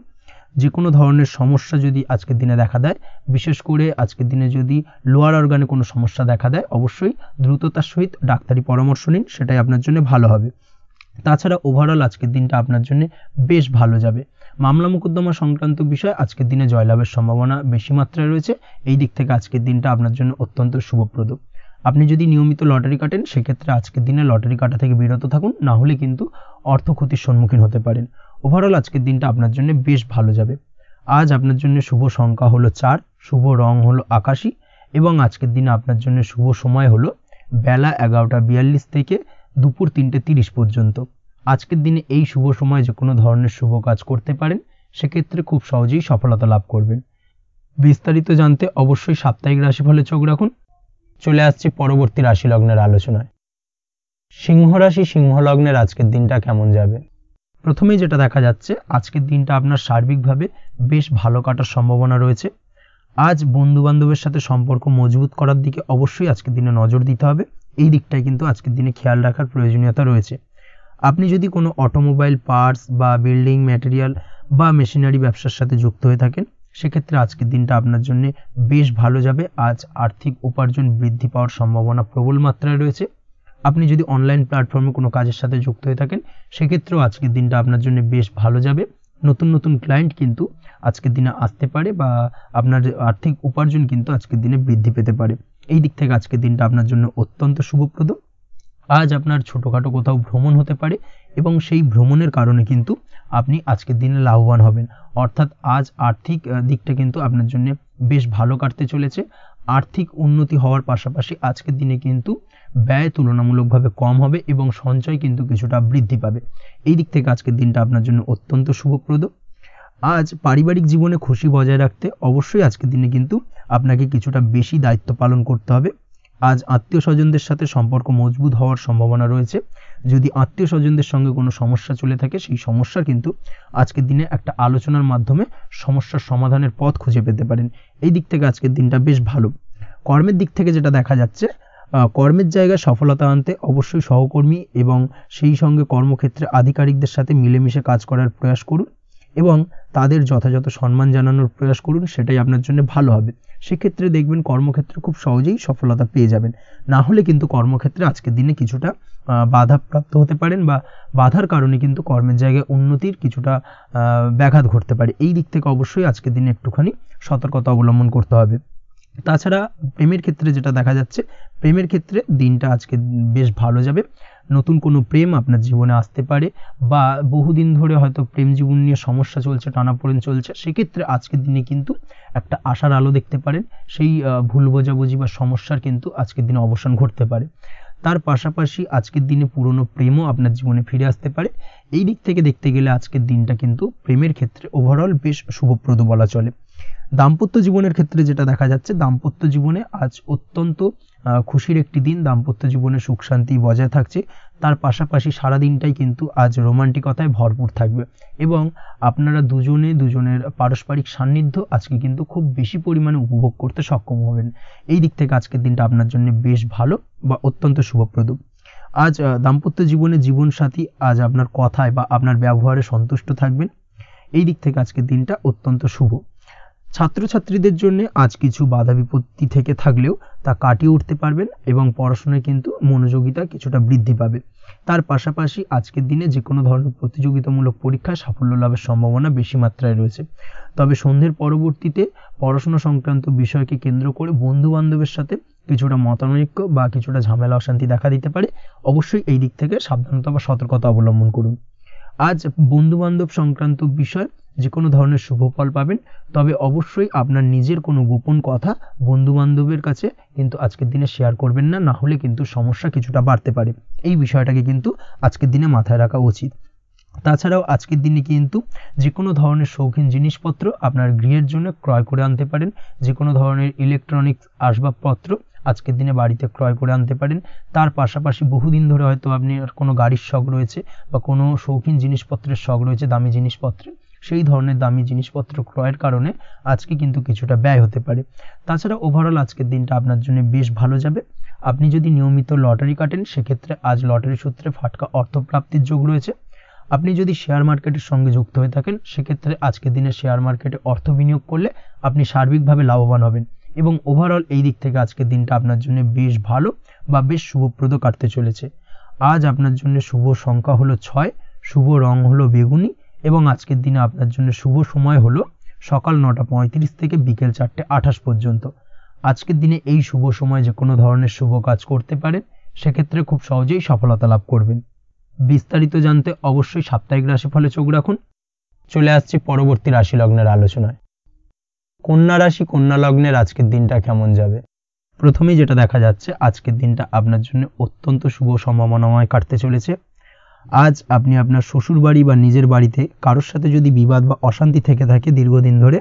যে কোনো ধরনের সমস্যা যদি আজকের দিনে দেখা দেয়, বিশেষ করে আজকের দিনে যদি লোয়ার অর্গানে কোনো সমস্যা দেখা দেয়, অবশ্যই দ্রুততার সহিত ডাক্তারি পরামর্শ নিন, সেটাই আপনার জন্য ভালো হবে। তাছাড়া ওভারঅল আজকের দিনটা আপনার জন্য বেশ ভালো যাবে। মামলা মোকদ্দমা সংক্রান্ত বিষয়ে আজকের দিনে জয়লাভের সম্ভাবনা বেশি মাত্রায় রয়েছে। এই দিক থেকে আজকের দিনটা আপনার জন্য অত্যন্ত শুভপ্রদ। আপনি যদি নিয়মিত লটারি কাটেন সেক্ষেত্রে আজকের দিনে লটারি কাটা থেকে বিরত থাকুন, না হলে কিন্তু অর্থ ক্ষতির সম্মুখীন হতে পারেন। ওভারঅল আজকের দিনটা আপনার জন্য বেশ ভালো যাবে। আজ আপনার জন্য শুভ সংখ্যা হলো 4, শুভ রং হলো আকাশী এবং আজকের দিনে আপনার জন্য শুভ সময় হলো বেলা 11:42 থেকে দুপুর 3:30 পর্যন্ত। আজকের দিনে এই শুভ সময় যে কোনো ধরনের শুভ কাজ করতে পারেন, সেক্ষেত্রে খুব সহজেই সফলতা লাভ করবেন। বিস্তারিত জানতে অবশ্যই সাপ্তাহিক রাশিফলে চোখ রাখুন। চলে আসছি পরবর্তী রাশি লগ্নের আলোচনায়। সিংহ রাশি সিংহ লগ্নের আজকের দিনটা কেমন যাবে? প্রথমেই যেটা দেখা যাচ্ছে, আজকের দিনটা আপনার সার্বিকভাবে বেশ ভালো কাটার সম্ভাবনা রয়েছে। আজ বন্ধু বান্ধবের সাথে সম্পর্ক মজবুত করার দিকে অবশ্যই আজকের দিনে নজর দিতে হবে। এই দিকটাই কিন্তু আজকের দিনে খেয়াল রাখার প্রয়োজনীয়তা রয়েছে। আপনি যদি কোনো অটোমোবাইল পার্টস বা বিল্ডিং ম্যাটেরিয়াল বা মেশিনারি ব্যবসার সাথে যুক্ত হয়ে থাকেন সেক্ষেত্রে আজকের দিনটা আপনার জন্য বেশ ভালো যাবে। আজ আর্থিক উপার্জন বৃদ্ধি পাওয়ার সম্ভাবনা প্রবল মাত্রায় রয়েছে। আপনি যদি অনলাইন প্ল্যাটফর্মে কোনো কাজের সাথে যুক্ত হয়ে থাকেন সেক্ষেত্রেও আজকের দিনটা আপনার জন্য বেশ ভালো যাবে। নতুন নতুন ক্লায়েন্ট কিন্তু আজকের দিনে আসতে পারে বা আপনার আর্থিক উপার্জন কিন্তু আজকের দিনে বৃদ্ধি পেতে পারে। এই দিক থেকে আজকের দিনটা আপনার জন্য অত্যন্ত শুভপ্রদ। আজ আপনার ছোটোখাটো কোথাও ভ্রমণ হতে পারে এবং সেই ভ্রমণের কারণে কিন্তু আপনি আজকের দিনে লাভবান হবেন। অর্থাৎ আজ আর্থিক দিকটা কিন্তু আপনার জন্য বেশ ভালো কাটতে চলেছে। আর্থিক উন্নতি হওয়ার পাশাপাশি আজকের দিনে কিন্তু ব্যয় তুলনামূলকভাবে কম হবে এবং সঞ্চয় কিন্তু কিছুটা বৃদ্ধি পাবে। এই দিক থেকে আজকের দিনটা আপনার জন্য অত্যন্ত শুভপ্রদ। আজ পারিবারিক জীবনে খুশি বজায় রাখতে অবশ্যই আজকের দিনে কিন্তু আপনাকে কিছুটা বেশি দায়িত্ব পালন করতে হবে। আজ আত্মীয় স্বজনদের সাথে সম্পর্ক মজবুত হওয়ার সম্ভাবনা রয়েছে। যদি আত্মীয় স্বজনদের সঙ্গে কোনো সমস্যা চলে থাকে সেই সমস্যা কিন্তু আজকের দিনে একটা আলোচনার মাধ্যমে সমস্যার সমাধানের পথ খুঁজে পেতে পারেন। এই দিক থেকে আজকের দিনটা বেশ ভালো। কর্মের দিক থেকে যেটা দেখা যাচ্ছে, কর্মের জায়গায় সফলতা আনতে অবশ্যই সহকর্মী এবং সেই সঙ্গে কর্মক্ষেত্রে আধিকারিকদের সাথে মিলেমিশে কাজ করার প্রয়াস করুন এবং তাদের যথাযথ সম্মান জানানোর প্রয়াস করুন, সেটাই আপনার জন্য ভালো হবে। সেক্ষেত্রে দেখবেন কর্মক্ষেত্রে খুব সহজেই সফলতা পেয়ে যাবেন। না হলে কিন্তু কর্মক্ষেত্রে আজকের দিনে কিছুটা বাধাপ্রাপ্ত হতে পারেন বা বাধার কারণে কিন্তু কর্মের জায়গায় উন্নতির কিছুটা ব্যাঘাত ঘটতে পারে। এই দিক থেকে অবশ্যই আজকের দিনে একটুখানি সতর্কতা অবলম্বন করতে হবে। তাছাড়া প্রেমের ক্ষেত্রে যেটা দেখা যাচ্ছে, প্রেমের ক্ষেত্রে দিনটা আজকে বেশ ভালো যাবে। নতুন কোনো প্রেম আপনার জীবনে আসতে পারে, বা বহুদিন ধরে হয়তো প্রেম জীবন নিয়ে সমস্যা চলছে, টানাপোড়েন চলছে, সেক্ষেত্রে আজকের দিনে কিন্তু একটা আশার আলো দেখতে পারেন। সেই ভুল বোঝাবুঝি বা সমস্যার কিন্তু আজকের দিনে অবসান ঘটতে পারে। তার পাশাপাশি আজকের দিনে পুরনো প্রেমও আপনার জীবনে ফিরে আসতে পারে। এই দিক থেকে দেখতে গেলে আজকের দিনটা কিন্তু প্রেমের ক্ষেত্রে ওভারঅল বেশ শুভপ্রদ বলা চলে। দাম্পত্য জীবনের ক্ষেত্রে যেটা দেখা যাচ্ছে, দাম্পত্য জীবনে আজ অত্যন্ত খুশির একটি দিন। দাম্পত্য জীবনে সুখ শান্তি বজায় থাকছে। তার পাশাপাশি সারা দিনটাই কিন্তু আজ রোমান্টিকতায় ভরপুর থাকবে, এবং আপনারা দুজনের পারস্পরিক সান্নিধ্য আজকে কিন্তু খুব বেশি পরিমাণে উপভোগ করতে সক্ষম হবেন। এই দিক থেকে আজকের দিনটা আপনার জন্য বেশ ভালো বা অত্যন্ত শুভপ্রদ। আজ দাম্পত্য জীবনে জীবনসাথী আজ আপনার কথায় বা আপনার ব্যবহারে সন্তুষ্ট থাকবেন। এই দিক থেকে আজকের দিনটা অত্যন্ত শুভ। ছাত্রছাত্রীদের জন্য আজ কিছু বাধা বিপত্তি থেকে থাকলেও তা কাটিয়ে উঠতে পারবেন, এবং পড়াশোনায় কিন্তু মনোযোগিতা কিছুটা বৃদ্ধি পাবে। তার পাশাপাশি আজকের দিনে যে কোনো ধরনের প্রতিযোগিতামূলক পরীক্ষায় সাফল্য লাভের সম্ভাবনা বেশি মাত্রায় রয়েছে। তবে সন্ধ্যের পরবর্তীতে পড়াশোনা সংক্রান্ত বিষয়কে কেন্দ্র করে বন্ধু বান্ধবের সাথে কিছুটা মতানৈক্য বা কিছুটা ঝামেলা অশান্তি দেখা দিতে পারে। অবশ্যই এই দিক থেকে সাবধানতা বা সতর্কতা অবলম্বন করুন। আজ বন্ধু বান্ধব সংক্রান্ত বিষয় যে কোনো ধরনের শুভ ফল পাবেন, তবে অবশ্যই আপনার নিজের কোনো গোপন কথা বন্ধু বান্ধবের কাছে কিন্তু আজকের দিনে শেয়ার করবেন না, না হলে কিন্তু সমস্যা কিছুটা বাড়তে পারে। এই বিষয়টাকে কিন্তু আজকের দিনে মাথায় রাখা উচিত। তাছাড়াও আজকের দিনে কিন্তু যে কোনো ধরনের শৌখিন জিনিসপত্র আপনার গৃহের জন্য ক্রয় করে আনতে পারেন। যে কোনো ধরনের ইলেকট্রনিক্স আসবাবপত্র আজকের দিনে বাড়িতে ক্রয় করে আনতে পারেন। তার পাশাপাশি বহুদিন ধরে হয়তো আপনি কোনো গাড়ির শখ রয়েছে বা কোনো শৌখিন জিনিসপত্রের শখ রয়েছে, দামি জিনিসপত্রে, সেই ধরনের দামি জিনিসপত্র ক্রয়ের কারণে আজকে কিন্তু কিছুটা ব্যয় হতে পারে। তাছাড়া ওভারঅল আজকের দিনটা আপনার জন্য বেশ ভালো যাবে। আপনি যদি নিয়মিত লটারি কাটেন, সেক্ষেত্রে আজ লটারি সূত্রে ফাটকা অর্থপ্রাপ্তির যোগ রয়েছে। আপনি যদি শেয়ার মার্কেটের সঙ্গে যুক্ত হয়ে থাকেন, সেক্ষেত্রে আজকের দিনে শেয়ার মার্কেটে অর্থ বিনিয়োগ করলে আপনি সার্বিকভাবে লাভবান হবেন, এবং ওভারঅল এই দিক থেকে আজকের দিনটা আপনার জন্য বেশ ভালো বা বেশ শুভপ্রদ কাটতে চলেছে। আজ আপনার জন্য শুভ সংখ্যা হলো 6, শুভ রং হলো বেগুনি, এবং আজকের দিনে আপনার জন্য শুভ সময় হলো সকাল 9:35 থেকে বিকেল 4:28 পর্যন্ত। আজকের দিনে এই শুভ সময় যে কোনো ধরনের শুভ কাজ করতে পারেন, সেক্ষেত্রে খুব সহজেই সফলতা লাভ করবেন। বিস্তারিত জানতে অবশ্যই সাপ্তাহিক রাশিফলে চোখ রাখুন। চলে আসছি পরবর্তী রাশি লগ্নের আলোচনায়। কন্যা রাশি, কন্যা লগ্নের আজকের দিনটা কেমন যাবে? প্রথমেই যেটা দেখা যাচ্ছে, আজকের দিনটা আপনার জন্য অত্যন্ত শুভ সম্ভাবনাময় কাটতে চলেছে। আজ আপনি আপনার শ্বশুর বাড়ি বা নিজের বাড়িতে কারোর সাথে যদি বিবাদ বা অশান্তি থেকে থাকে দীর্ঘদিন ধরে,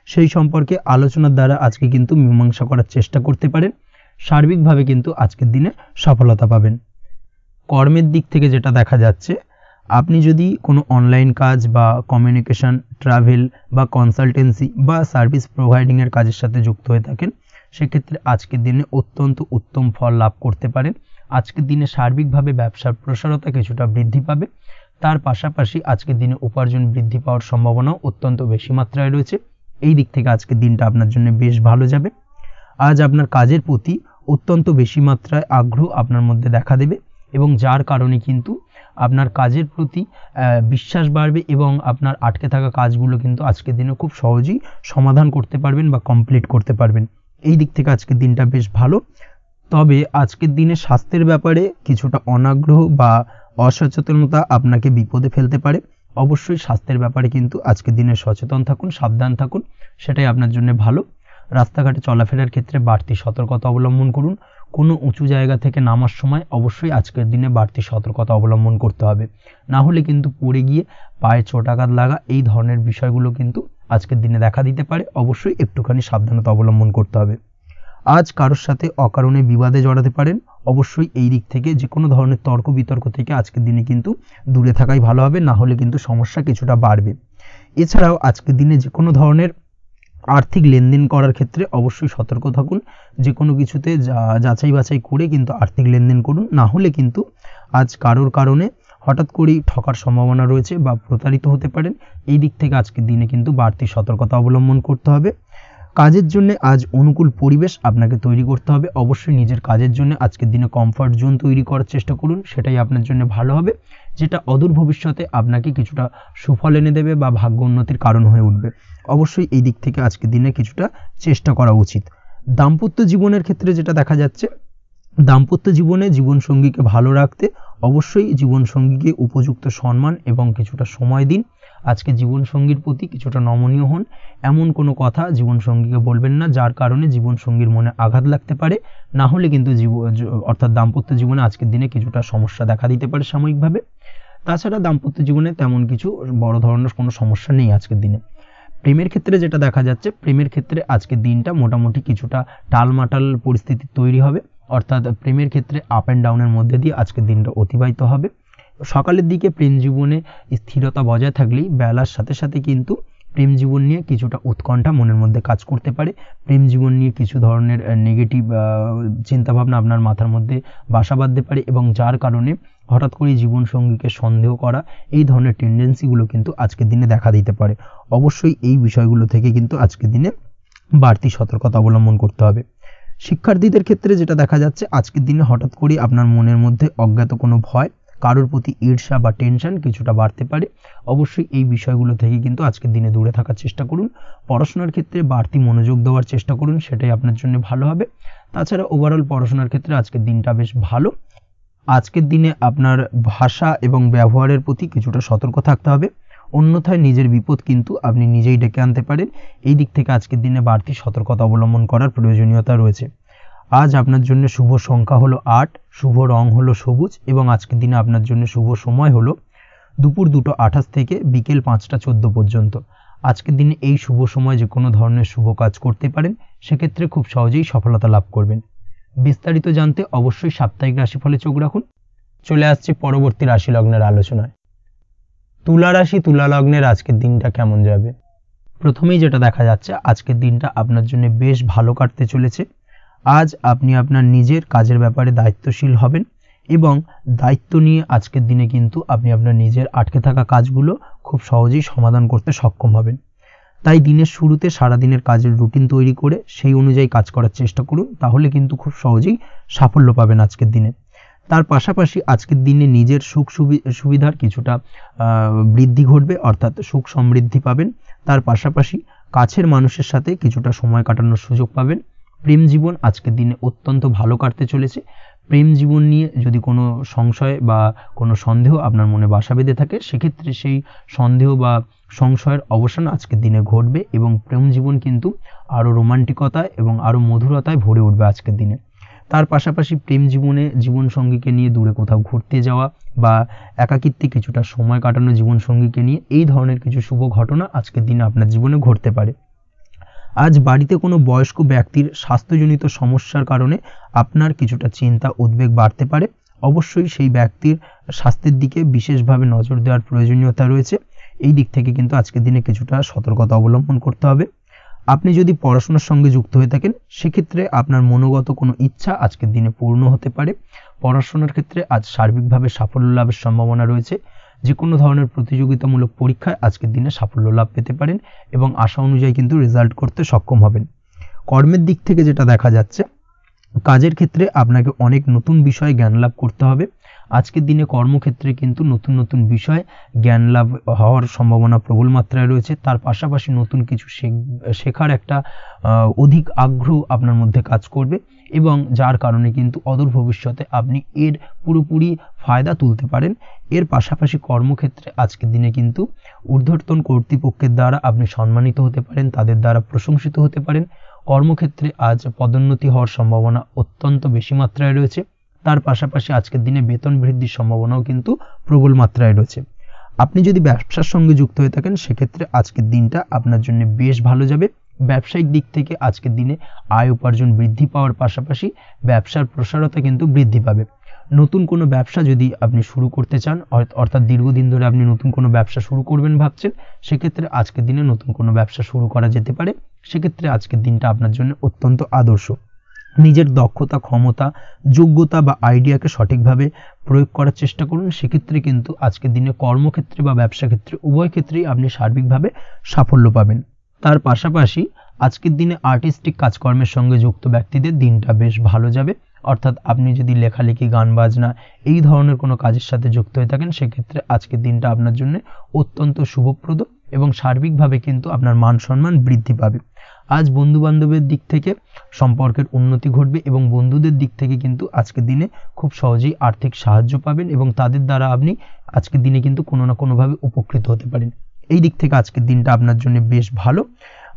সেই সম্পর্কে আলোচনার দ্বারা আজকে কিন্তু মীমাংসা করার চেষ্টা করতে পারেন। সার্বিকভাবে কিন্তু আজকের দিনে সফলতা পাবেন। কর্মের দিক থেকে যেটা দেখা যাচ্ছে, আপনি যদি কোনো অনলাইন কাজ বা কমিউনিকেশন, ট্রাভেল বা কনসালটেন্সি বা সার্ভিস প্রোভাইডিংয়ের কাজের সাথে যুক্ত হয়ে থাকেন, সেক্ষেত্রে আজকের দিনে অত্যন্ত উত্তম ফল লাভ করতে পারেন। আজকের দিনে সার্বিকভাবে ব্যবসার প্রসারতা কিছুটা বৃদ্ধি পাবে। তার পাশাপাশি আজকের দিনে উপার্জন বৃদ্ধি পাওয়ার সম্ভাবনাও অত্যন্ত বেশি মাত্রায় রয়েছে। এই দিক থেকে আজকের দিনটা আপনার জন্য বেশ ভালো যাবে। আজ আপনার কাজের প্রতি অত্যন্ত বেশি মাত্রায় আগ্রহ আপনার মধ্যে দেখা দেবে, এবং যার কারণে কিন্তু আপনার কাজের প্রতি বিশ্বাস বাড়বে, এবং আপনার আটকে থাকা কাজগুলো কিন্তু আজকের দিনে খুব সহজেই সমাধান করতে পারবেন বা কমপ্লিট করতে পারবেন। এই দিক থেকে আজকের দিনটা বেশ ভালো। তবে আজকের দিনে স্বাস্থ্যের ব্যাপারে কিছুটা অনাগ্রহ বা অসচেতনতা আপনাকে বিপদে ফেলতে পারে। অবশ্যই স্বাস্থ্যের ব্যাপারে কিন্তু আজকের দিনে সচেতন থাকুন, সাবধান থাকুন, সেটাই আপনার জন্য ভালো। রাস্তাঘাটে চলাফেরার ক্ষেত্রে বাড়তি সতর্কতা অবলম্বন করুন। কোনো উঁচু জায়গা থেকে নামার সময় অবশ্যই আজকের দিনে বাড়তি সতর্কতা অবলম্বন করতে হবে, না হলে কিন্তু পড়ে গিয়ে পায়ে চোটাঘাত লাগা এই ধরনের বিষয়গুলো কিন্তু আজকের দিনে দেখা দিতে পারে। অবশ্যই একটুখানি সাবধানতা অবলম্বন করতে হবে। আজ কারোর সাথে অকারণে বিবাদে জড়াতে পারেন। অবশ্যই এই দিক থেকে যে কোনো ধরনের তর্ক বিতর্ক থেকে আজকের দিনে কিন্তু দূরে থাকাই ভালো হবে, না হলে কিন্তু সমস্যা কিছুটা বাড়বে। এছাড়াও আজকের দিনে যে কোনো ধরনের আর্থিক লেনদেন করার ক্ষেত্রে অবশ্যই সতর্ক থাকুন। যে কোনো কিছুতে যাচাই বাছাই করে কিন্তু আর্থিক লেনদেন করুন, না হলে কিন্তু আজ কারোর কারণে হঠাৎ করেই ঠকার সম্ভাবনা রয়েছে বা প্রতারিত হতে পারেন। এই দিক থেকে আজকের দিনে কিন্তু বাড়তি সতর্কতা অবলম্বন করতে হবে। কাজের জন্য আজ অনুকূল পরিবেশ আপনাকে তৈরি করতে হবে। অবশ্যই নিজের কাজের জন্য আজকের দিনে কমফর্ট জোন তৈরি করার চেষ্টা করুন, সেটাই আপনার জন্য ভালো হবে, যেটা অদূর ভবিষ্যতে আপনাকে কিছুটা সুফল এনে দেবে বা ভাগ্য উন্নতির কারণ হয়ে উঠবে। অবশ্যই এই দিক থেকে আজকের দিনে কিছুটা চেষ্টা করা উচিত। দাম্পত্য জীবনের ক্ষেত্রে যেটা দেখা যাচ্ছে, দাম্পত্য জীবনে জীবনসঙ্গীকে ভালো রাখতে অবশ্যই জীবনসঙ্গীকে উপযুক্ত সম্মান এবং কিছুটা সময় দিন। আজকে জীবনসঙ্গীর প্রতি কিছুটা নমনীয় হন। এমন কোনো কথা জীবনসঙ্গীকে বলবেন না যার কারণে জীবনসঙ্গীর মনে আঘাত লাগতে পারে, না হলে কিন্তু অর্থাৎ দাম্পত্য জীবনে আজকের দিনে কিছুটা সমস্যা দেখা দিতে পারে সাময়িকভাবে। তাছাড়া দাম্পত্য জীবনে তেমন কিছু বড় ধরনের কোনো সমস্যা নেই আজকের দিনে। প্রেমের ক্ষেত্রে যেটা দেখা যাচ্ছে, প্রেমের ক্ষেত্রে আজকের দিনটা মোটামুটি কিছুটা টালমাটাল পরিস্থিতি তৈরি হবে, অর্থাৎ প্রেমের ক্ষেত্রে আপ অ্যান্ড ডাউনের মধ্যে দিয়ে আজকের দিনটা অতিবাহিত হবে। সকালের দিকে প্রেম জীবনে স্থিরতা বজায় থাকলেই বেলার সাথে সাথে কিন্তু প্রেম জীবন নিয়ে কিছুটা উৎকণ্ঠা মনের মধ্যে কাজ করতে পারে। প্রেম জীবন নিয়ে কিছু ধরনের নেগেটিভ চিন্তাভাবনা আপনার মাথার মধ্যে বাসা বাঁধতে পারে এবং যার কারণে হঠাৎ করে জীবনসঙ্গীকে সন্দেহ করা, এই ধরনের টেন্ডেন্সিগুলো কিন্তু আজকের দিনে দেখা দিতে পারে। অবশ্যই এই বিষয়গুলো থেকে কিন্তু আজকের দিনে বাড়তি সতর্কতা অবলম্বন করতে হবে। শিক্ষার্থীদের ক্ষেত্রে যেটা দেখা যাচ্ছে, আজকের দিনে হঠাৎ করে আপনার মনের মধ্যে অজ্ঞাত কোনো ভয়, কারোর প্রতি ঈর্ষা বা টেনশন কিছুটা বাড়তে পারে। অবশ্যই এই বিষয়গুলো থেকে কিন্তু আজকের দিনে দূরে থাকার চেষ্টা করুন। পড়াশোনার ক্ষেত্রে বাড়তি মনোযোগ দেওয়ার চেষ্টা করুন, সেটাই আপনার জন্য ভালো হবে। তাছাড়া ওভারঅল পড়াশোনার ক্ষেত্রে আজকের দিনটা বেশ ভালো। আজকের দিনে আপনার ভাষা এবং ব্যবহারের প্রতি কিছুটা সতর্ক থাকতে হবে, অন্যথায় নিজের বিপদ কিন্তু আপনি নিজেই ডেকে আনতে পারেন। এই দিক থেকে আজকের দিনে বাড়তি সতর্কতা অবলম্বন করার প্রয়োজনীয়তা রয়েছে। আজ আপনার জন্য শুভ সংখ্যা হলো 8, শুভ রং হলো সবুজ এবং আজকের দিনে আপনার জন্য শুভ সময় হলো দুপুর 2:28 থেকে বিকেল 5:14 পর্যন্ত। আজকের দিনে এই শুভ সময় যে কোনো ধরনের শুভ কাজ করতে পারেন, সেক্ষেত্রে খুব সহজেই সফলতা লাভ করবেন। বিস্তারিত জানতে অবশ্যই সাপ্তাহিক রাশিফলে চোখ রাখুন। চলে আসছে পরবর্তী রাশি লগ্নের আলোচনায়। তুলা রাশি, তুলা লগ্নের আজকের দিনটা কেমন যাবে? প্রথমেই যেটা দেখা যাচ্ছে, আজকের দিনটা আপনার জন্য বেশ ভালো কাটতে চলেছে। আজ আপনি আপনার নিজের কাজের ব্যাপারে দায়িত্বশীল হবেন এবং দায়িত্ব নিয়ে আজকের দিনে কিন্তু আপনি আপনার নিজের আটকে থাকা কাজগুলো খুব সহজেই সমাধান করতে সক্ষম হবেন। তাই দিনের শুরুতে সারাদিনের কাজের রুটিন তৈরি করে সেই অনুযায়ী কাজ করার চেষ্টা করুন, তাহলে কিন্তু খুব সহজেই সাফল্য পাবেন আজকের দিনে। তার পাশাপাশি আজকের দিনে নিজের সুখ সুবিধার কিছুটা বৃদ্ধি ঘটবে, অর্থাৎ সুখ সমৃদ্ধি পাবেন। তার পাশাপাশি কাছের মানুষের সাথে কিছুটা সময় কাটানোর সুযোগ পাবেন। প্রেম জীবন আজকের দিনে অত্যন্ত ভালো কাটতে চলেছে। প্রেম জীবন নিয়ে যদি কোনো সংশয় বা কোনো সন্দেহ আপনার মনে বাসা বেঁধে থাকে, সেক্ষেত্রে সেই সন্দেহ বা সংশয়ের অবসান আজকের দিনে ঘটবে এবং প্রেম জীবন কিন্তু আরও রোমান্টিকতায় এবং আরও মধুরতায় ভরে উঠবে আজকের দিনে। তার পাশাপাশি প্রেম জীবনে জীবনসঙ্গীকে নিয়ে দূরে কোথাও ঘুরতে যাওয়া বা একাকিত্বে কিছুটা সময় কাটানো জীবনসঙ্গীকে নিয়ে, এই ধরনের কিছু শুভ ঘটনা আজকের দিনে আপনার জীবনে ঘটতে পারে। আজ বাড়িতে কোনো বয়স্ক ব্যক্তির স্বাস্থ্যজনিত সমস্যার কারণে আপনার কিছুটা চিন্তা উদ্বেগ বাড়তে পারে। অবশ্যই সেই ব্যক্তির স্বাস্থ্যের দিকে বিশেষভাবে নজর দেওয়ার প্রয়োজনীয়তা রয়েছে। এই দিক থেকে কিন্তু আজকের দিনে কিছুটা সতর্কতা অবলম্বন করতে হবে। আপনি যদি পড়াশোনার সঙ্গে যুক্ত হয়ে থাকেন, সেক্ষেত্রে আপনার মনোগত কোনো ইচ্ছা আজকের দিনে পূর্ণ হতে পারে। পড়াশোনার ক্ষেত্রে আজ সার্বিকভাবে সাফল্য লাভের সম্ভাবনা রয়েছে। যে কোনো ধরনের প্রতিযোগিতামূলক পরীক্ষায় আজকের দিনে সাফল্য লাভ পেতে পারেন এবং আশা অনুযায়ী কিন্তু রেজাল্ট করতে সক্ষম হবেন। কর্মের দিক থেকে যেটা দেখা যাচ্ছে, কাজের ক্ষেত্রে আপনাকে অনেক নতুন বিষয়ে জ্ঞান লাভ করতে হবে। আজকের দিনে কর্মক্ষেত্রে কিন্তু নতুন নতুন বিষয় জ্ঞান লাভ হওয়ার সম্ভাবনা প্রবল মাত্রায় রয়েছে। তার পাশাপাশি নতুন কিছু শেখার একটা অধিক আগ্রহ আপনার মধ্যে কাজ করবে এবং যার কারণে কিন্তু অদূর ভবিষ্যতে আপনি এর পুরোপুরি ফায়দা তুলতে পারেন। এর পাশাপাশি কর্মক্ষেত্রে আজকের দিনে কিন্তু ঊর্ধ্বতন কর্তৃপক্ষের দ্বারা আপনি সম্মানিত হতে পারেন, তাদের দ্বারা প্রশংসিত হতে পারেন। কর্মক্ষেত্রে আজ পদোন্নতি হওয়ার সম্ভাবনা অত্যন্ত বেশি মাত্রায় রয়েছে। তার পাশাপাশি আজকের দিনে বেতন বৃদ্ধির সম্ভাবনাও কিন্তু প্রবল মাত্রায় রয়েছে। আপনি যদি ব্যবসার সঙ্গে যুক্ত হয়ে থাকেন, সেক্ষেত্রে আজকের দিনটা আপনার জন্য বেশ ভালো যাবে। ব্যবসায়িক দিক থেকে আজকের দিনে আয় উপার্জন বৃদ্ধি পাওয়ার পাশাপাশি ব্যবসার প্রসারতা কিন্তু বৃদ্ধি পাবে। নতুন কোনো ব্যবসা যদি আপনি শুরু করতে চান, অর্থাৎ দীর্ঘদিন ধরে আপনি নতুন কোনো ব্যবসা শুরু করবেন ভাবছেন, সেক্ষেত্রে আজকের দিনে নতুন কোনো ব্যবসা শুরু করা যেতে পারে। সেক্ষেত্রে আজকের দিনটা আপনার জন্য অত্যন্ত আদর্শ। নিজের দক্ষতা, ক্ষমতা, যোগ্যতা বা আইডিয়াকে সঠিকভাবে প্রয়োগ করার চেষ্টা করুন। সেক্ষেত্রে কিন্তু আজকের দিনে কর্মক্ষেত্রে বা ব্যবসা ক্ষেত্রে উভয় ক্ষেত্রেই আপনি সার্বিকভাবে সাফল্য পাবেন। তার পাশাপাশি আজকের দিনে আর্টিস্টিক কাজকর্মের সঙ্গে যুক্ত ব্যক্তিদের দিনটা বেশ ভালো যাবে। অর্থাৎ আপনি যদি লেখালেখি, গান বাজনা এই ধরনের কোনো কাজের সাথে যুক্ত হয়ে থাকেন, সেক্ষেত্রে আজকের দিনটা আপনার জন্য অত্যন্ত শুভপ্রদ এবং সার্বিকভাবে কিন্তু আপনার মান সম্মান বৃদ্ধি পাবে। আজ বন্ধু বান্ধবের দিক থেকে সম্পর্কের উন্নতি ঘটবে এবং বন্ধুদের দিক থেকে কিন্তু আজকের দিনে খুব সহজেই আর্থিক সাহায্য পাবেন এবং তাদের দ্বারা আপনি আজকের দিনে কিন্তু কোনো না কোনোভাবে উপকৃত হতে পারেন। এই দিক থেকে আজকের দিনটা আপনার জন্য বেশ ভালো।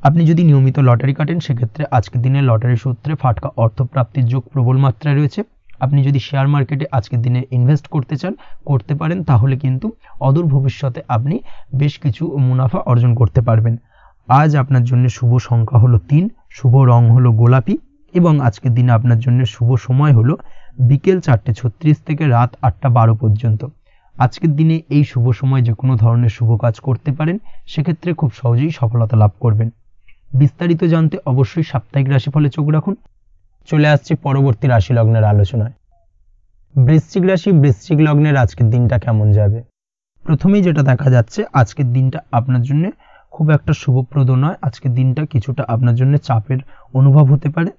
আপনি যদি নিয়মিত লটারি কাটেন, সেক্ষেত্রে আজকের দিনে লটারি সূত্রে ফাটকা অর্থপ্রাপ্তির যোগ প্রবল মাত্রায় রয়েছে। আপনি যদি শেয়ার মার্কেটে আজকের দিনে ইনভেস্ট করতে চান, করতে পারেন, তাহলে কিন্তু অদূর ভবিষ্যতে আপনি বেশ কিছু মুনাফা অর্জন করতে পারবেন। আজ আপনার জন্য শুভ সংখ্যা হলো 3, শুভ রং হলো গোলাপি এবং আজকের দিনে আপনার জন্য শুভ সময় হলো বিকেল 4:36 থেকে রাত 8:12 পর্যন্ত। আজকের দিনে এই শুভ সময় যে কোনো ধরনের শুভ কাজ করতে পারেন, সেক্ষেত্রে খুব সহজেই সফলতা লাভ করবেন। বিস্তারিত জানতে অবশ্যই সাপ্তাহিক রাশিফলে চোখ রাখুন। চলে আসছি পরবর্তী রাশি লগ্নের আলোচনায়। বৃশ্চিক রাশি, বৃশ্চিক লগ্নের আজকের দিনটা কেমন যাবে? প্রথমেই যেটা দেখা যাচ্ছে, আজকের দিনটা আপনার জন্য খুব একটা শুভপ্রদ নয়। আজকের দিনটা কিছুটা আপনার জন্য চাপের অনুভব হতে পারে।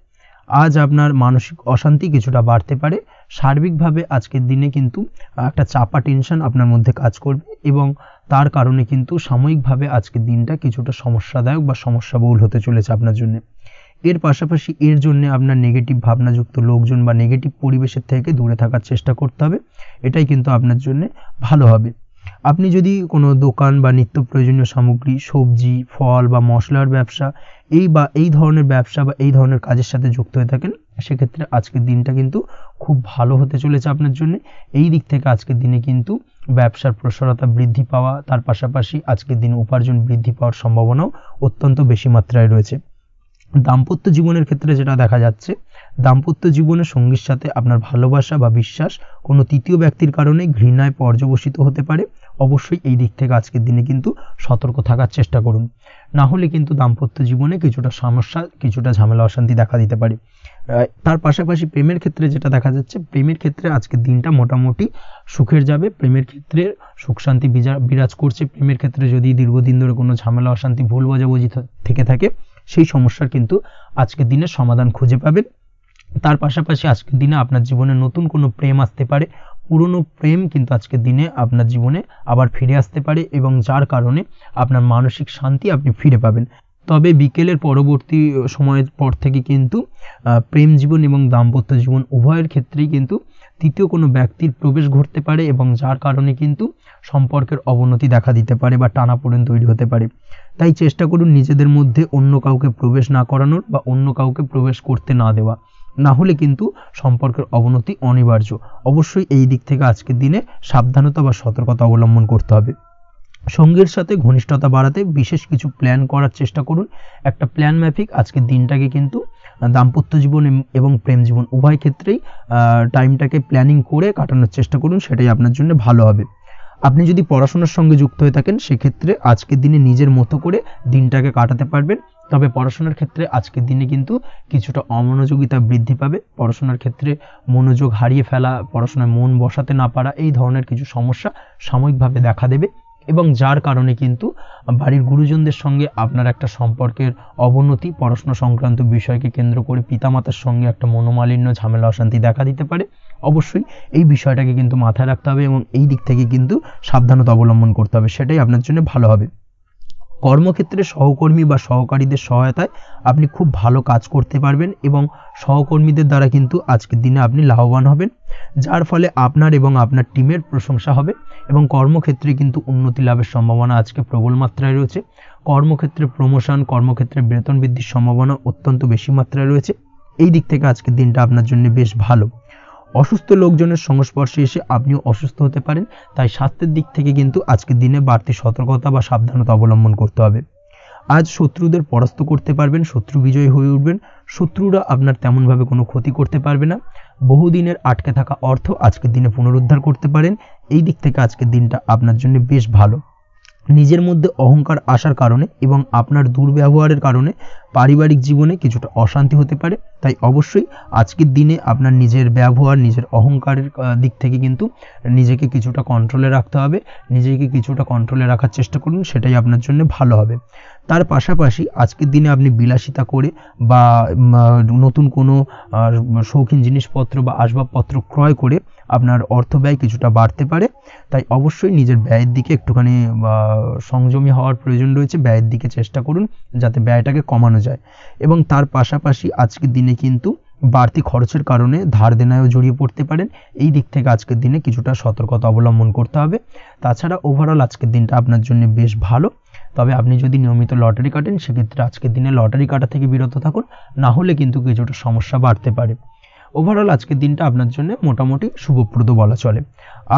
আজ আপনার মানসিক অশান্তি কিছুটা বাড়তে পারে। সার্বিকভাবে আজকের দিনে কিন্তু একটা চাপা টেনশন আপনার মধ্যে কাজ করবে এবং তার কারণে কিন্তু সাময়িকভাবে আজকের দিনটা কিছুটা সমস্যাদায়ক বা সমস্যাবহুল হতে চলেছে আপনার জন্য। এর পাশাপাশি এর জন্য আপনার নেগেটিভ ভাবনাযুক্ত লোকজন বা নেগেটিভ পরিবেশের থেকে দূরে থাকার চেষ্টা করতে হবে। এটাই কিন্তু আপনার জন্য ভালো হবে। আপনি যদি কোনো দোকান বা নিত্য প্রয়োজনীয় সামগ্রী, সবজি, ফল বা মশলার ব্যবসা এই ধরনের ব্যবসা বা এই ধরনের কাজের সাথে যুক্ত হয়ে থাকেন, সেক্ষেত্রে আজকের দিনটা কিন্তু খুব ভালো হতে চলেছে আপনার জন্য। এই দিক থেকে আজকের দিনে কিন্তু ব্যবসার প্রসারতা বৃদ্ধি পাওয়া, তার পাশাপাশি আজকের দিনে উপার্জন বৃদ্ধি পাওয়ার সম্ভাবনাও অত্যন্ত বেশি মাত্রায় রয়েছে। দাম্পত্য জীবনের ক্ষেত্রে যেটা দেখা যাচ্ছে, দাম্পত্য জীবনে সঙ্গীর সাথে আপনার ভালোবাসা বা বিশ্বাস কোনো তৃতীয় ব্যক্তির কারণে ঘৃণায় পর্যবসিত হতে পারে। অবশ্যই এই দিক থেকে আজকের দিনে কিন্তু সতর্ক থাকার চেষ্টা করুন, না হলে কিন্তু দাম্পত্য জীবনে কিছুটা সমস্যা, কিছুটা ঝামেলা অশান্তি দেখা দিতে পারে। তার পাশাপাশি প্রেমের ক্ষেত্রে যেটা দেখা যাচ্ছে, প্রেমের ক্ষেত্রে আজকের দিনটা মোটামুটি সুখের যাবে। প্রেমের ক্ষেত্রে সুখ শান্তি বিরাজ করছে। প্রেমের ক্ষেত্রে যদি দীর্ঘদিন ধরে কোনো ঝামেলা অশান্তি, ভুল বোঝাবুঝি থেকে থাকে, সেই সমস্যার কিন্তু আজকের দিনে সমাধান খুঁজে পাবেন। তার পাশাপাশি আজকের দিনে আপনার জীবনে নতুন কোনো প্রেম আসতে পারে। পুরনো প্রেম কিন্তু আজকের দিনে আপনার জীবনে আবার ফিরে আসতে পারে এবং যার কারণে আপনার মানসিক শান্তি আপনি ফিরে পাবেন। তবে বিকেলের পরবর্তী সময়ের পর থেকে কিন্তু প্রেম জীবন এবং দাম্পত্য জীবন উভয়ের ক্ষেত্রেই কিন্তু তৃতীয় কোনো ব্যক্তির প্রবেশ ঘটতে পারে এবং যার কারণে কিন্তু সম্পর্কের অবনতি দেখা দিতে পারে বা টানাপোড়েন তৈরি হতে পারে। তাই চেষ্টা করুন নিজেদের মধ্যে অন্য কাউকে প্রবেশ না করানোর বা অন্য কাউকে প্রবেশ করতে না দেওয়া, না হলে কিন্তু সম্পর্কের অবনতি অনিবার্য। অবশ্যই এই দিক থেকে আজকের দিনে সাবধানতা বা সতর্কতা অবলম্বন করতে হবে। সঙ্গীর সাথে ঘনিষ্ঠতা বাড়াতে বিশেষ কিছু প্ল্যান করার চেষ্টা করুন। একটা প্ল্যান মাফিক আজকের দিনটাকে কিন্তু দাম্পত্য জীবন এবং প্রেম জীবন উভয় ক্ষেত্রেই টাইমটাকে প্ল্যানিং করে কাটানোর চেষ্টা করুন, সেটাই আপনার জন্য ভালো হবে। আপনি যদি পড়াশোনার সঙ্গে যুক্ত হয়ে থাকেন, সেক্ষেত্রে আজকের দিনে নিজের মতো করে দিনটাকে কাটাতে পারবেন। তবে পড়াশোনার ক্ষেত্রে আজকের দিনে কিন্তু কিছুটা অমনোযোগিতা বৃদ্ধি পাবে। পড়াশোনার ক্ষেত্রে মনোযোগ হারিয়ে ফেলা, পড়াশোনায় মন বসাতে না পারা, এই ধরনের কিছু সমস্যা সাময়িকভাবে দেখা দেবে এবং যার কারণে কিন্তু বাড়ির গুরুজনদের সঙ্গে আপনার একটা সম্পর্কের অবনতি, পড়াশোনা সংক্রান্ত বিষয়কে কেন্দ্র করে পিতামাতার সঙ্গে একটা মনোমালিন্য, ঝামেলা অশান্তি দেখা দিতে পারে। অবশ্যই এই বিষয়টাকে কিন্তু মাথায় রাখতে হবে এবং এই দিক থেকে কিন্তু সাবধানতা অবলম্বন করতে হবে, সেটাই আপনার জন্য ভালো হবে। কর্মক্ষেত্রে সহকর্মী বা সহকারীদের সহায়তায় আপনি খুব ভালো কাজ করতে পারবেন এবং সহকর্মীদের দ্বারা কিন্তু আজকের দিনে আপনি লাভবান হবেন, যার ফলে আপনার এবং আপনার টিমের প্রশংসা হবে এবং কর্মক্ষেত্রে কিন্তু উন্নতি লাভের সম্ভাবনা আজকে প্রবল মাত্রায় রয়েছে। কর্মক্ষেত্রে প্রমোশন, কর্মক্ষেত্রে বেতন বৃদ্ধির সম্ভাবনা অত্যন্ত বেশি মাত্রায় রয়েছে। এই দিক থেকে আজকের দিনটা আপনার জন্য বেশ ভালো। অসুস্থ লোকজনের সংস্পর্শে এসে আপনিও অসুস্থ হতে পারেন, তাই স্বাস্থ্যের দিক থেকে কিন্তু আজকের দিনে বাড়তি সতর্কতা বা সাবধানতা অবলম্বন করতে হবে। আজ শত্রুদের পরাস্ত করতে পারবেন, শত্রু বিজয়ী হয়ে উঠবেন। শত্রুরা আপনার তেমনভাবে কোনো ক্ষতি করতে পারবে না। বহুদিনের আটকে থাকা অর্থ আজকের দিনে পুনরুদ্ধার করতে পারেন। এই দিক থেকে আজকের দিনটা আপনার জন্য বেশ ভালো। নিজের মধ্যে অহংকার আসার কারণে এবং আপনার দুর্ব্যবহারের কারণে পারিবারিক জীবনে কিছুটা অশান্তি হতে পারে। তাই অবশ্যই আজকের দিনে আপনার নিজের ব্যবহার, নিজের অহংকারের দিক থেকে কিন্তু নিজেকে কিছুটা কন্ট্রোলে রাখতে হবে। নিজেকে কিছুটা কন্ট্রোলে রাখার চেষ্টা করুন, সেটাই আপনার জন্য ভালো হবে। তার পাশাপাশি আজকের দিনে আপনি বিলাসিতা করে বা নতুন কোনো শৌখিন জিনিসপত্র বা আসবাবপত্র ক্রয় করে আপনার অর্থ ব্যয় কিছুটা বাড়তে পারে। তাই অবশ্যই নিজের ব্যয়ের দিকে একটুখানি সংযমী হওয়ার প্রয়োজন রয়েছে। ব্যয়ের দিকে চেষ্টা করুন যাতে ব্যয়টাকে কমানো যায়। এবং তার পাশাপাশি আজকের দিনে কিন্তু বাড়তি খরচের কারণে ধার দেনায়ও জড়িয়ে পড়তে পারেন। এই দিক থেকে আজকের দিনে কিছুটা সতর্কতা অবলম্বন করতে হবে। তাছাড়া ওভারঅল আজকের দিনটা আপনার জন্য বেশ ভালো। তবে আপনি যদি নিয়মিত লটারি কাটেন সেক্ষেত্রে আজকের দিনে লটারি কাটা থেকে বিরত থাকুন, না হলে কিন্তু কিছুটা সমস্যা বাড়তে পারে। ওভারঅল আজকের দিনটা আপনার জন্য মোটামুটি শুভপ্রদ বলা চলে।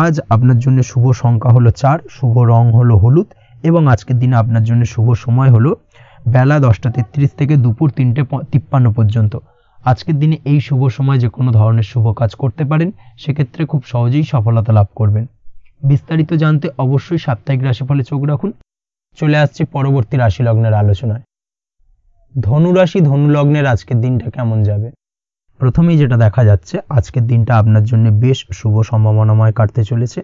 আজ আপনার জন্য শুভ সংখ্যা হলো 4, শুভ রং হলো হলুদ এবং আজকের দিনে আপনার জন্য শুভ সময় হলো বেলা 10:33 থেকে দুপুর 3:53 পর্যন্ত। আজকের দিনে এই শুভ সময় যে কোনো ধরনের শুভ কাজ করতে পারেন, সেক্ষেত্রে খুব সহজেই সফলতা লাভ করবেন। বিস্তারিত জানতে অবশ্যই সাপ্তাহিক রাশিফলে চোখ রাখুন। চলে আসছে পরবর্তী রাশি লগ্নের আলোচনায়। ধনুরাশি ধনু লগ্নের আজকের দিনটা কেমন যাবে? প্রথমেই যেটা দেখা যাচ্ছে, আজকের দিনটা আপনার জন্য বেশ শুভ সম্ভাবনাময় কাটতে চলেছে।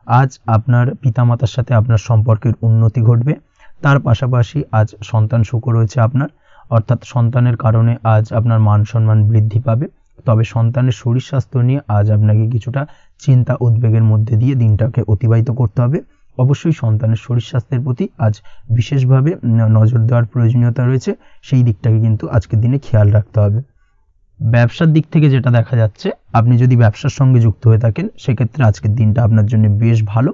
আজ আপনার পিতামাতার সাথে আপনার সম্পর্কের উন্নতি ঘটবে। তার পাশাপাশি আজ সন্তান সুখ রয়েছে আপনার, অর্থাৎ সন্তানের কারণে আজ আপনার মান সম্মান বৃদ্ধি পাবে। তবে সন্তানের শরীর স্বাস্থ্য নিয়ে আজ আপনাকে কিছুটা চিন্তা উদ্বেগের মধ্যে দিয়ে দিনটাকে অতিবাহিত করতে হবে। অবশ্যই সন্তানের শরীর স্বাস্থ্যের প্রতি আজ বিশেষভাবে নজর দেওয়ার প্রয়োজনীয়তা রয়েছে, সেই দিকটাকে কিন্তু আজকের দিনে খেয়াল রাখতে হবে। ব্যবসার দিক থেকে যেটা দেখা যাচ্ছে, আপনি যদি ব্যবসার সঙ্গে যুক্ত হয়ে থাকেন সেক্ষেত্রে আজকের দিনটা আপনার জন্য বেশ ভালো।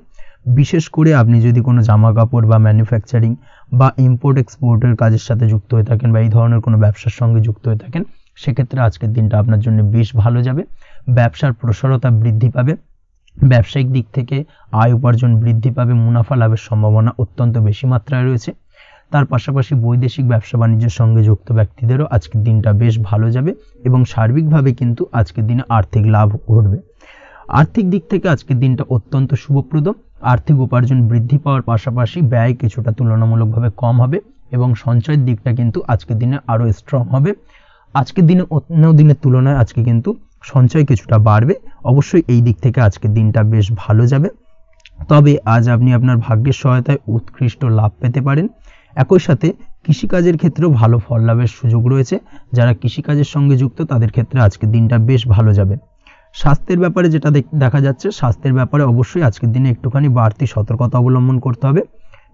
বিশেষ করে আপনি যদি কোনো জামা কাপড় বা ম্যানুফ্যাকচারিং বা ইম্পোর্ট এক্সপোর্টের কাজের সাথে যুক্ত হয়ে থাকেন বা এই ধরনের কোনো ব্যবসার সঙ্গে যুক্ত হয়ে থাকেন, সেক্ষেত্রে আজকের দিনটা আপনার জন্য বেশ ভালো যাবে। ব্যবসার প্রসারতা বৃদ্ধি পাবে, ব্যবসায়িক দিক থেকে আয় উপার্জন বৃদ্ধি পাবে, মুনাফা লাভের সম্ভাবনা অত্যন্ত বেশি মাত্রায় রয়েছে। তার পাশাপাশি বৈদেশিক ব্যবসা বাণিজ্যের সঙ্গে যুক্ত ব্যক্তিদেরও আজকের দিনটা বেশ ভালো যাবে এবং সার্বিকভাবে কিন্তু আজকের দিনে আর্থিক লাভ ঘটবে। আর্থিক দিক থেকে আজকের দিনটা অত্যন্ত শুভপ্রদ। আর্থিক উপার্জন বৃদ্ধি পাওয়ার পাশাপাশি ব্যয় কিছুটা তুলনামূলকভাবে কম হবে এবং সঞ্চয়ের দিকটা কিন্তু আজকের দিনে আরও স্ট্রং হবে। আজকের দিনে অন্য দিনের তুলনায় আজকে কিন্তু সঞ্চয় কিছুটা বাড়বে। অবশ্যই এই দিক থেকে আজকের দিনটা বেশ ভালো যাবে। তবে আজ আপনি আপনার ভাগ্যের সহায়তায় উৎকৃষ্ট লাভ পেতে পারেন। একই সাথে কৃষিকাজের ক্ষেত্রেও ভালো ফল লাভের সুযোগ রয়েছে। যারা কৃষিকাজের সঙ্গে যুক্ত তাদের ক্ষেত্রে আজকের দিনটা বেশ ভালো যাবে। স্বাস্থ্যের ব্যাপারে যেটা দেখা যাচ্ছে, স্বাস্থ্যের ব্যাপারে অবশ্যই আজকের দিনে একটুখানি বাড়তি সতর্কতা অবলম্বন করতে হবে।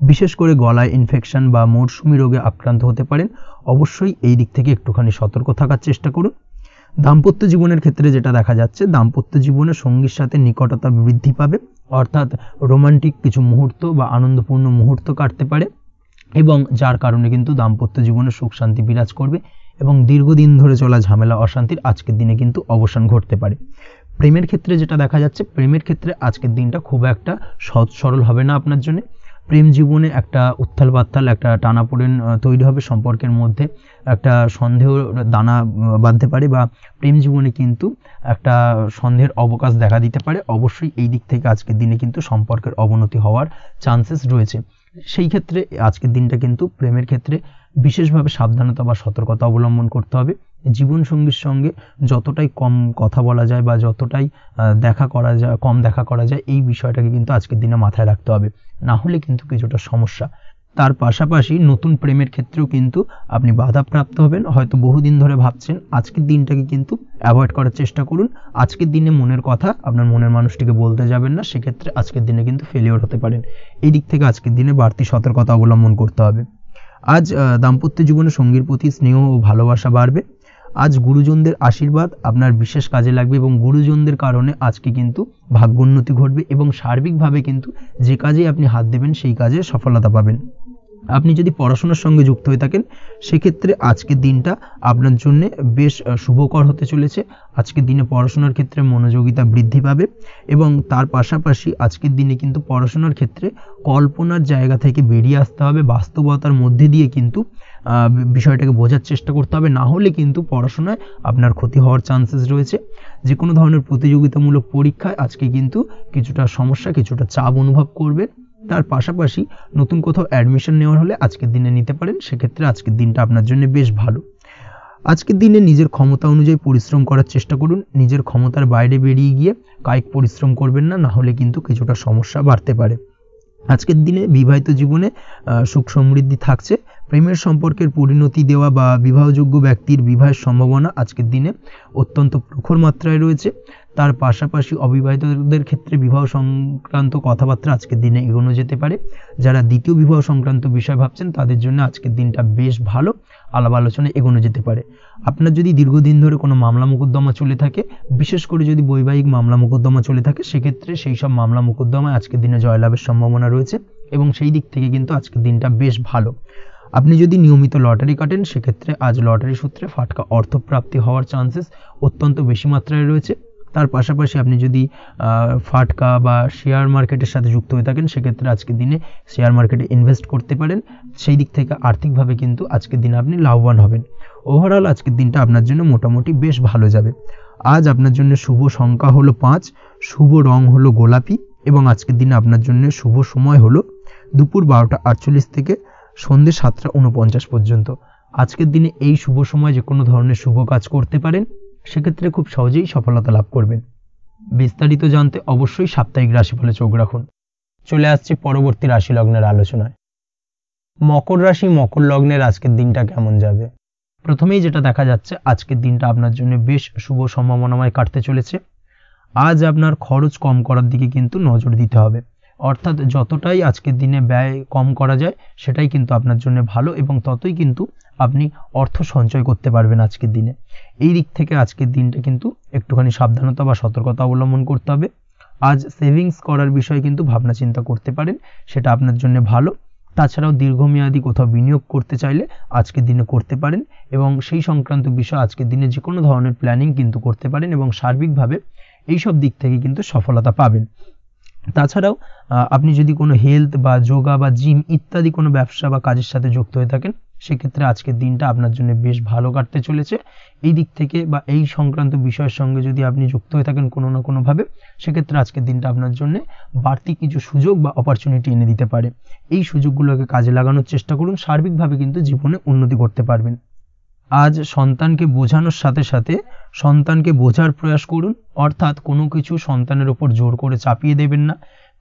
বিশেষ করে গলায় ইনফেকশন বা মৌসুমি রোগে আক্রান্ত হতে পারেন। অবশ্যই এই দিক থেকে একটুখানি সতর্ক থাকার চেষ্টা করুন। দাম্পত্য জীবনের ক্ষেত্রে যেটা দেখা যাচ্ছে, দাম্পত্য জীবনে সঙ্গীর সাথে নিকটতা বৃদ্ধি পাবে, অর্থাৎ রোমান্টিক কিছু মুহূর্ত বা আনন্দপূর্ণ মুহূর্ত কাটতে পারে এবং যার কারণে কিন্তু দাম্পত্য জীবনে সুখ শান্তি বিরাজ করবে এবং দীর্ঘদিন ধরে চলা ঝামেলা অশান্তির আজকের দিনে কিন্তু অবসান ঘটতে পারে। প্রেমের ক্ষেত্রে যেটা দেখা যাচ্ছে, প্রেমের ক্ষেত্রে আজকের দিনটা খুব একটা সহজ সরল হবে না আপনার জন্য। প্রেম জীবনে একটা উত্থাল পাত্তাল একটা টানাপোড়েন তৈরি হবে, সম্পর্কের মধ্যে একটা সন্দেহ দানা বাঁধতে পারে বা প্রেম জীবনে কিন্তু একটা সন্দেহের অবকাশ দেখা দিতে পারে। অবশ্যই এই দিক থেকে আজকের দিনে কিন্তু সম্পর্কের অবনতি হওয়ার চান্সেস রয়েছে। সেই ক্ষেত্রে আজকের দিনটা কিন্তু প্রেমের ক্ষেত্রে বিশেষভাবে সাবধানতা বা সতর্কতা অবলম্বন করতে হবে। জীবনসঙ্গীর সঙ্গে যতটাই কম কথা বলা যায় বা যতটাই কম দেখা করা যায় এই বিষয়টাকে কিন্তু আজকের দিনে মাথায় রাখতে হবে, না হলে কিন্তু কিছুটা সমস্যা। তার পাশাপাশি নতুন প্রেমের ক্ষেত্রেও কিন্তু আপনি বাধাপ্রাপ্ত হবেন। হয়তো বহুদিন ধরে ভাবছেন, আজকের দিনটাকে কিন্তু অ্যাভয়েড করার চেষ্টা করুন। আজকের দিনে মনের কথা আপনার মনের মানুষটিকে বলতে যাবেন না, সেক্ষেত্রে আজকের দিনে কিন্তু ফেলিওর হতে পারেন। এই দিক থেকে আজকের দিনে বাড়তি সতর্কতা অবলম্বন করতে হবে। আজ দাম্পত্য জীবনে সঙ্গীর প্রতি স্নেহ ও ভালোবাসা বাড়বে। আজ গুরুজনদের আশীর্বাদ আপনার বিশেষ কাজে লাগবে এবং গুরুজনদের কারণে আজকে কিন্তু ভাগ্যোন্নতি ঘটবে এবং সার্বিকভাবে কিন্তু যে কাজে আপনি হাত দেবেন সেই কাজে সফলতা পাবেন। আপনি যদি পড়াশোনার সঙ্গে যুক্ত হয়ে থাকেন সেক্ষেত্রে আজকের দিনটা আপনার জন্য বেশ শুভকর হতে চলেছে। আজকের দিনে পড়াশোনার ক্ষেত্রে মনোযোগিতা বৃদ্ধি পাবে এবং তার পাশাপাশি আজকের দিনে কিন্তু পড়াশোনার ক্ষেত্রে কল্পনার জায়গা থেকে বেরিয়ে আসতে হবে, বাস্তবতার মধ্যে দিয়ে কিন্তু বিষয়টাকে বোঝার চেষ্টা করতে হবে, না হলে কিন্তু পড়াশোনায় আপনার ক্ষতি হওয়ার চান্সেস রয়েছে। যে কোনো ধরনের প্রতিযোগিতামূলক পরীক্ষায় আজকে কিন্তু কিছুটা সমস্যা, কিছুটা চাপ অনুভব করবে। তার পাশাপাশি নতুন কোথাও অ্যাডমিশন নেওয়ার হলে আজকের দিনে নিতে পারেন, সেক্ষেত্রে আজকের দিনটা আপনার জন্য বেশ ভালো। আজকের দিনে নিজের ক্ষমতা অনুযায়ী পরিশ্রম করার চেষ্টা করুন, নিজের ক্ষমতার বাইরে বেরিয়ে গিয়ে কায়িক পরিশ্রম করবেন না, হলে কিন্তু কিছুটা সমস্যা বাড়তে পারে। আজকের দিনে বিবাহিত জীবনে সুখ সমৃদ্ধি থাকছে, প্রেমের সম্পর্কের পরিণতি দেওয়া বা বিবাহযোগ্য ব্যক্তির বিবাহের সম্ভাবনা আজকের দিনে অত্যন্ত প্রখর মাত্রায় রয়েছে। তার পাশাপাশি অবিবাহিতদের ক্ষেত্রে বিবাহ সংক্রান্ত কথাবার্তা আজকের দিনে এগোনো যেতে পারে। যারা দ্বিতীয় বিবাহ সংক্রান্ত বিষয় ভাবছেন তাদের জন্য আজকের দিনটা বেশ ভালো, আলাপ আলোচনায় এগোনো যেতে পারে। আপনার যদি দীর্ঘদিন ধরে কোনো মামলা মোকদ্দমা চলে থাকে, বিশেষ করে যদি বৈবাহিক মামলা মোকদ্দমা চলে থাকে, সেক্ষেত্রে সেই সব মামলা মোকদ্দমায় আজকের দিনে জয়লাভের সম্ভাবনা রয়েছে এবং সেই দিক থেকে কিন্তু আজকের দিনটা বেশ ভালো। আপনি যদি নিয়মিত লটারি কাটেন, সেক্ষেত্রে আজ লটারি সূত্রে ফাটকা অর্থপ্রাপ্তি হওয়ার চান্সেস অত্যন্ত বেশি মাত্রায় রয়েছে। তার পাশাপাশি আপনি যদি ফাটকা বা শেয়ার মার্কেটের সাথে যুক্ত হয়ে থাকেন, সেক্ষেত্রে আজকের দিনে শেয়ার মার্কেটে ইনভেস্ট করতে পারেন, সেই দিক থেকে আর্থিকভাবে কিন্তু আজকের দিনে আপনি লাভবান হবেন। ওভারঅল আজকের দিনটা আপনার জন্য মোটামুটি বেশ ভালো যাবে। আজ আপনার জন্য শুভ সংখ্যা হলো 5, শুভ রং হলো গোলাপি এবং আজকের দিনে আপনার জন্য শুভ সময় হলো দুপুর 12:48 থেকে সন্ধ্যে 7:49 পর্যন্ত। আজকের দিনে এই শুভ সময় যে কোনো ধরনের শুভ কাজ করতে পারেন, সেক্ষেত্রে খুব সহজেই সফলতা লাভ করবেন। বিস্তারিত জানতে অবশ্যই সাপ্তাহিক রাশিফলে চোখ রাখুন। চলে আসছি পরবর্তী রাশি লগ্নের আলোচনায়। মকর রাশি মকর লগ্নের আজকের দিনটা কেমন যাবে? প্রথমেই যেটা দেখা যাচ্ছে, আজকের দিনটা আপনার জন্য বেশ শুভ সম্ভাবনাময় কাটতে চলেছে। আজ আপনার খরচ কম করার দিকে কিন্তু নজর দিতে হবে, অর্থাৎ যতটাই আজকের দিনে ব্যয় কম করা যায় সেটাই কিন্তু আপনার জন্য ভালো এবং ততই কিন্তু আপনি অর্থ সঞ্চয় করতে পারবেন আজকের দিনে। এই দিক থেকে আজকের দিনটা কিন্তু একটুখানি সাবধানতা বা সতর্কতা অবলম্বন করতে হবে। আজ সেভিংস করার বিষয়ে কিন্তু ভাবনা চিন্তা করতে পারেন, সেটা আপনার জন্য ভালো। তাছাড়াও দীর্ঘমেয়াদী কোথাও বিনিয়োগ করতে চাইলে আজকের দিনে করতে পারেন এবং সেই সংক্রান্ত বিষয় আজকের দিনে যে কোনো ধরনের প্ল্যানিং কিন্তু করতে পারেন এবং সার্বিকভাবে এইসব দিক থেকে কিন্তু সফলতা পাবেন। তাছাড়াও আপনি যদি কোনো হেলথ বা যোগা বা জিম ইত্যাদি কোনো ব্যবসা বা কাজের সাথে যুক্ত হয়ে থাকেন, সেক্ষেত্রে আজকের দিনটা আপনার জন্য বেশ ভালো কাটতে চলেছে। এই দিক থেকে বা এই সংক্রান্ত বিষয়ের সঙ্গে যদি আপনি যুক্ত হয়ে থাকেন কোনো না কোনোভাবে, সেক্ষেত্রে আজকের দিনটা আপনার জন্য বাড়তি কিছু সুযোগ বা অপরচুনিটি এনে দিতে পারে। এই সুযোগগুলোকে কাজে লাগানোর চেষ্টা করুন, সার্বিকভাবে কিন্তু জীবনে উন্নতি করতে পারবেন। আজ সন্তানকে বোঝানোর সাথে সাথে সন্তানকে বোঝার প্রয়াস করুন, অর্থাৎ কোনো কিছু সন্তানের ওপর জোর করে চাপিয়ে দেবেন না,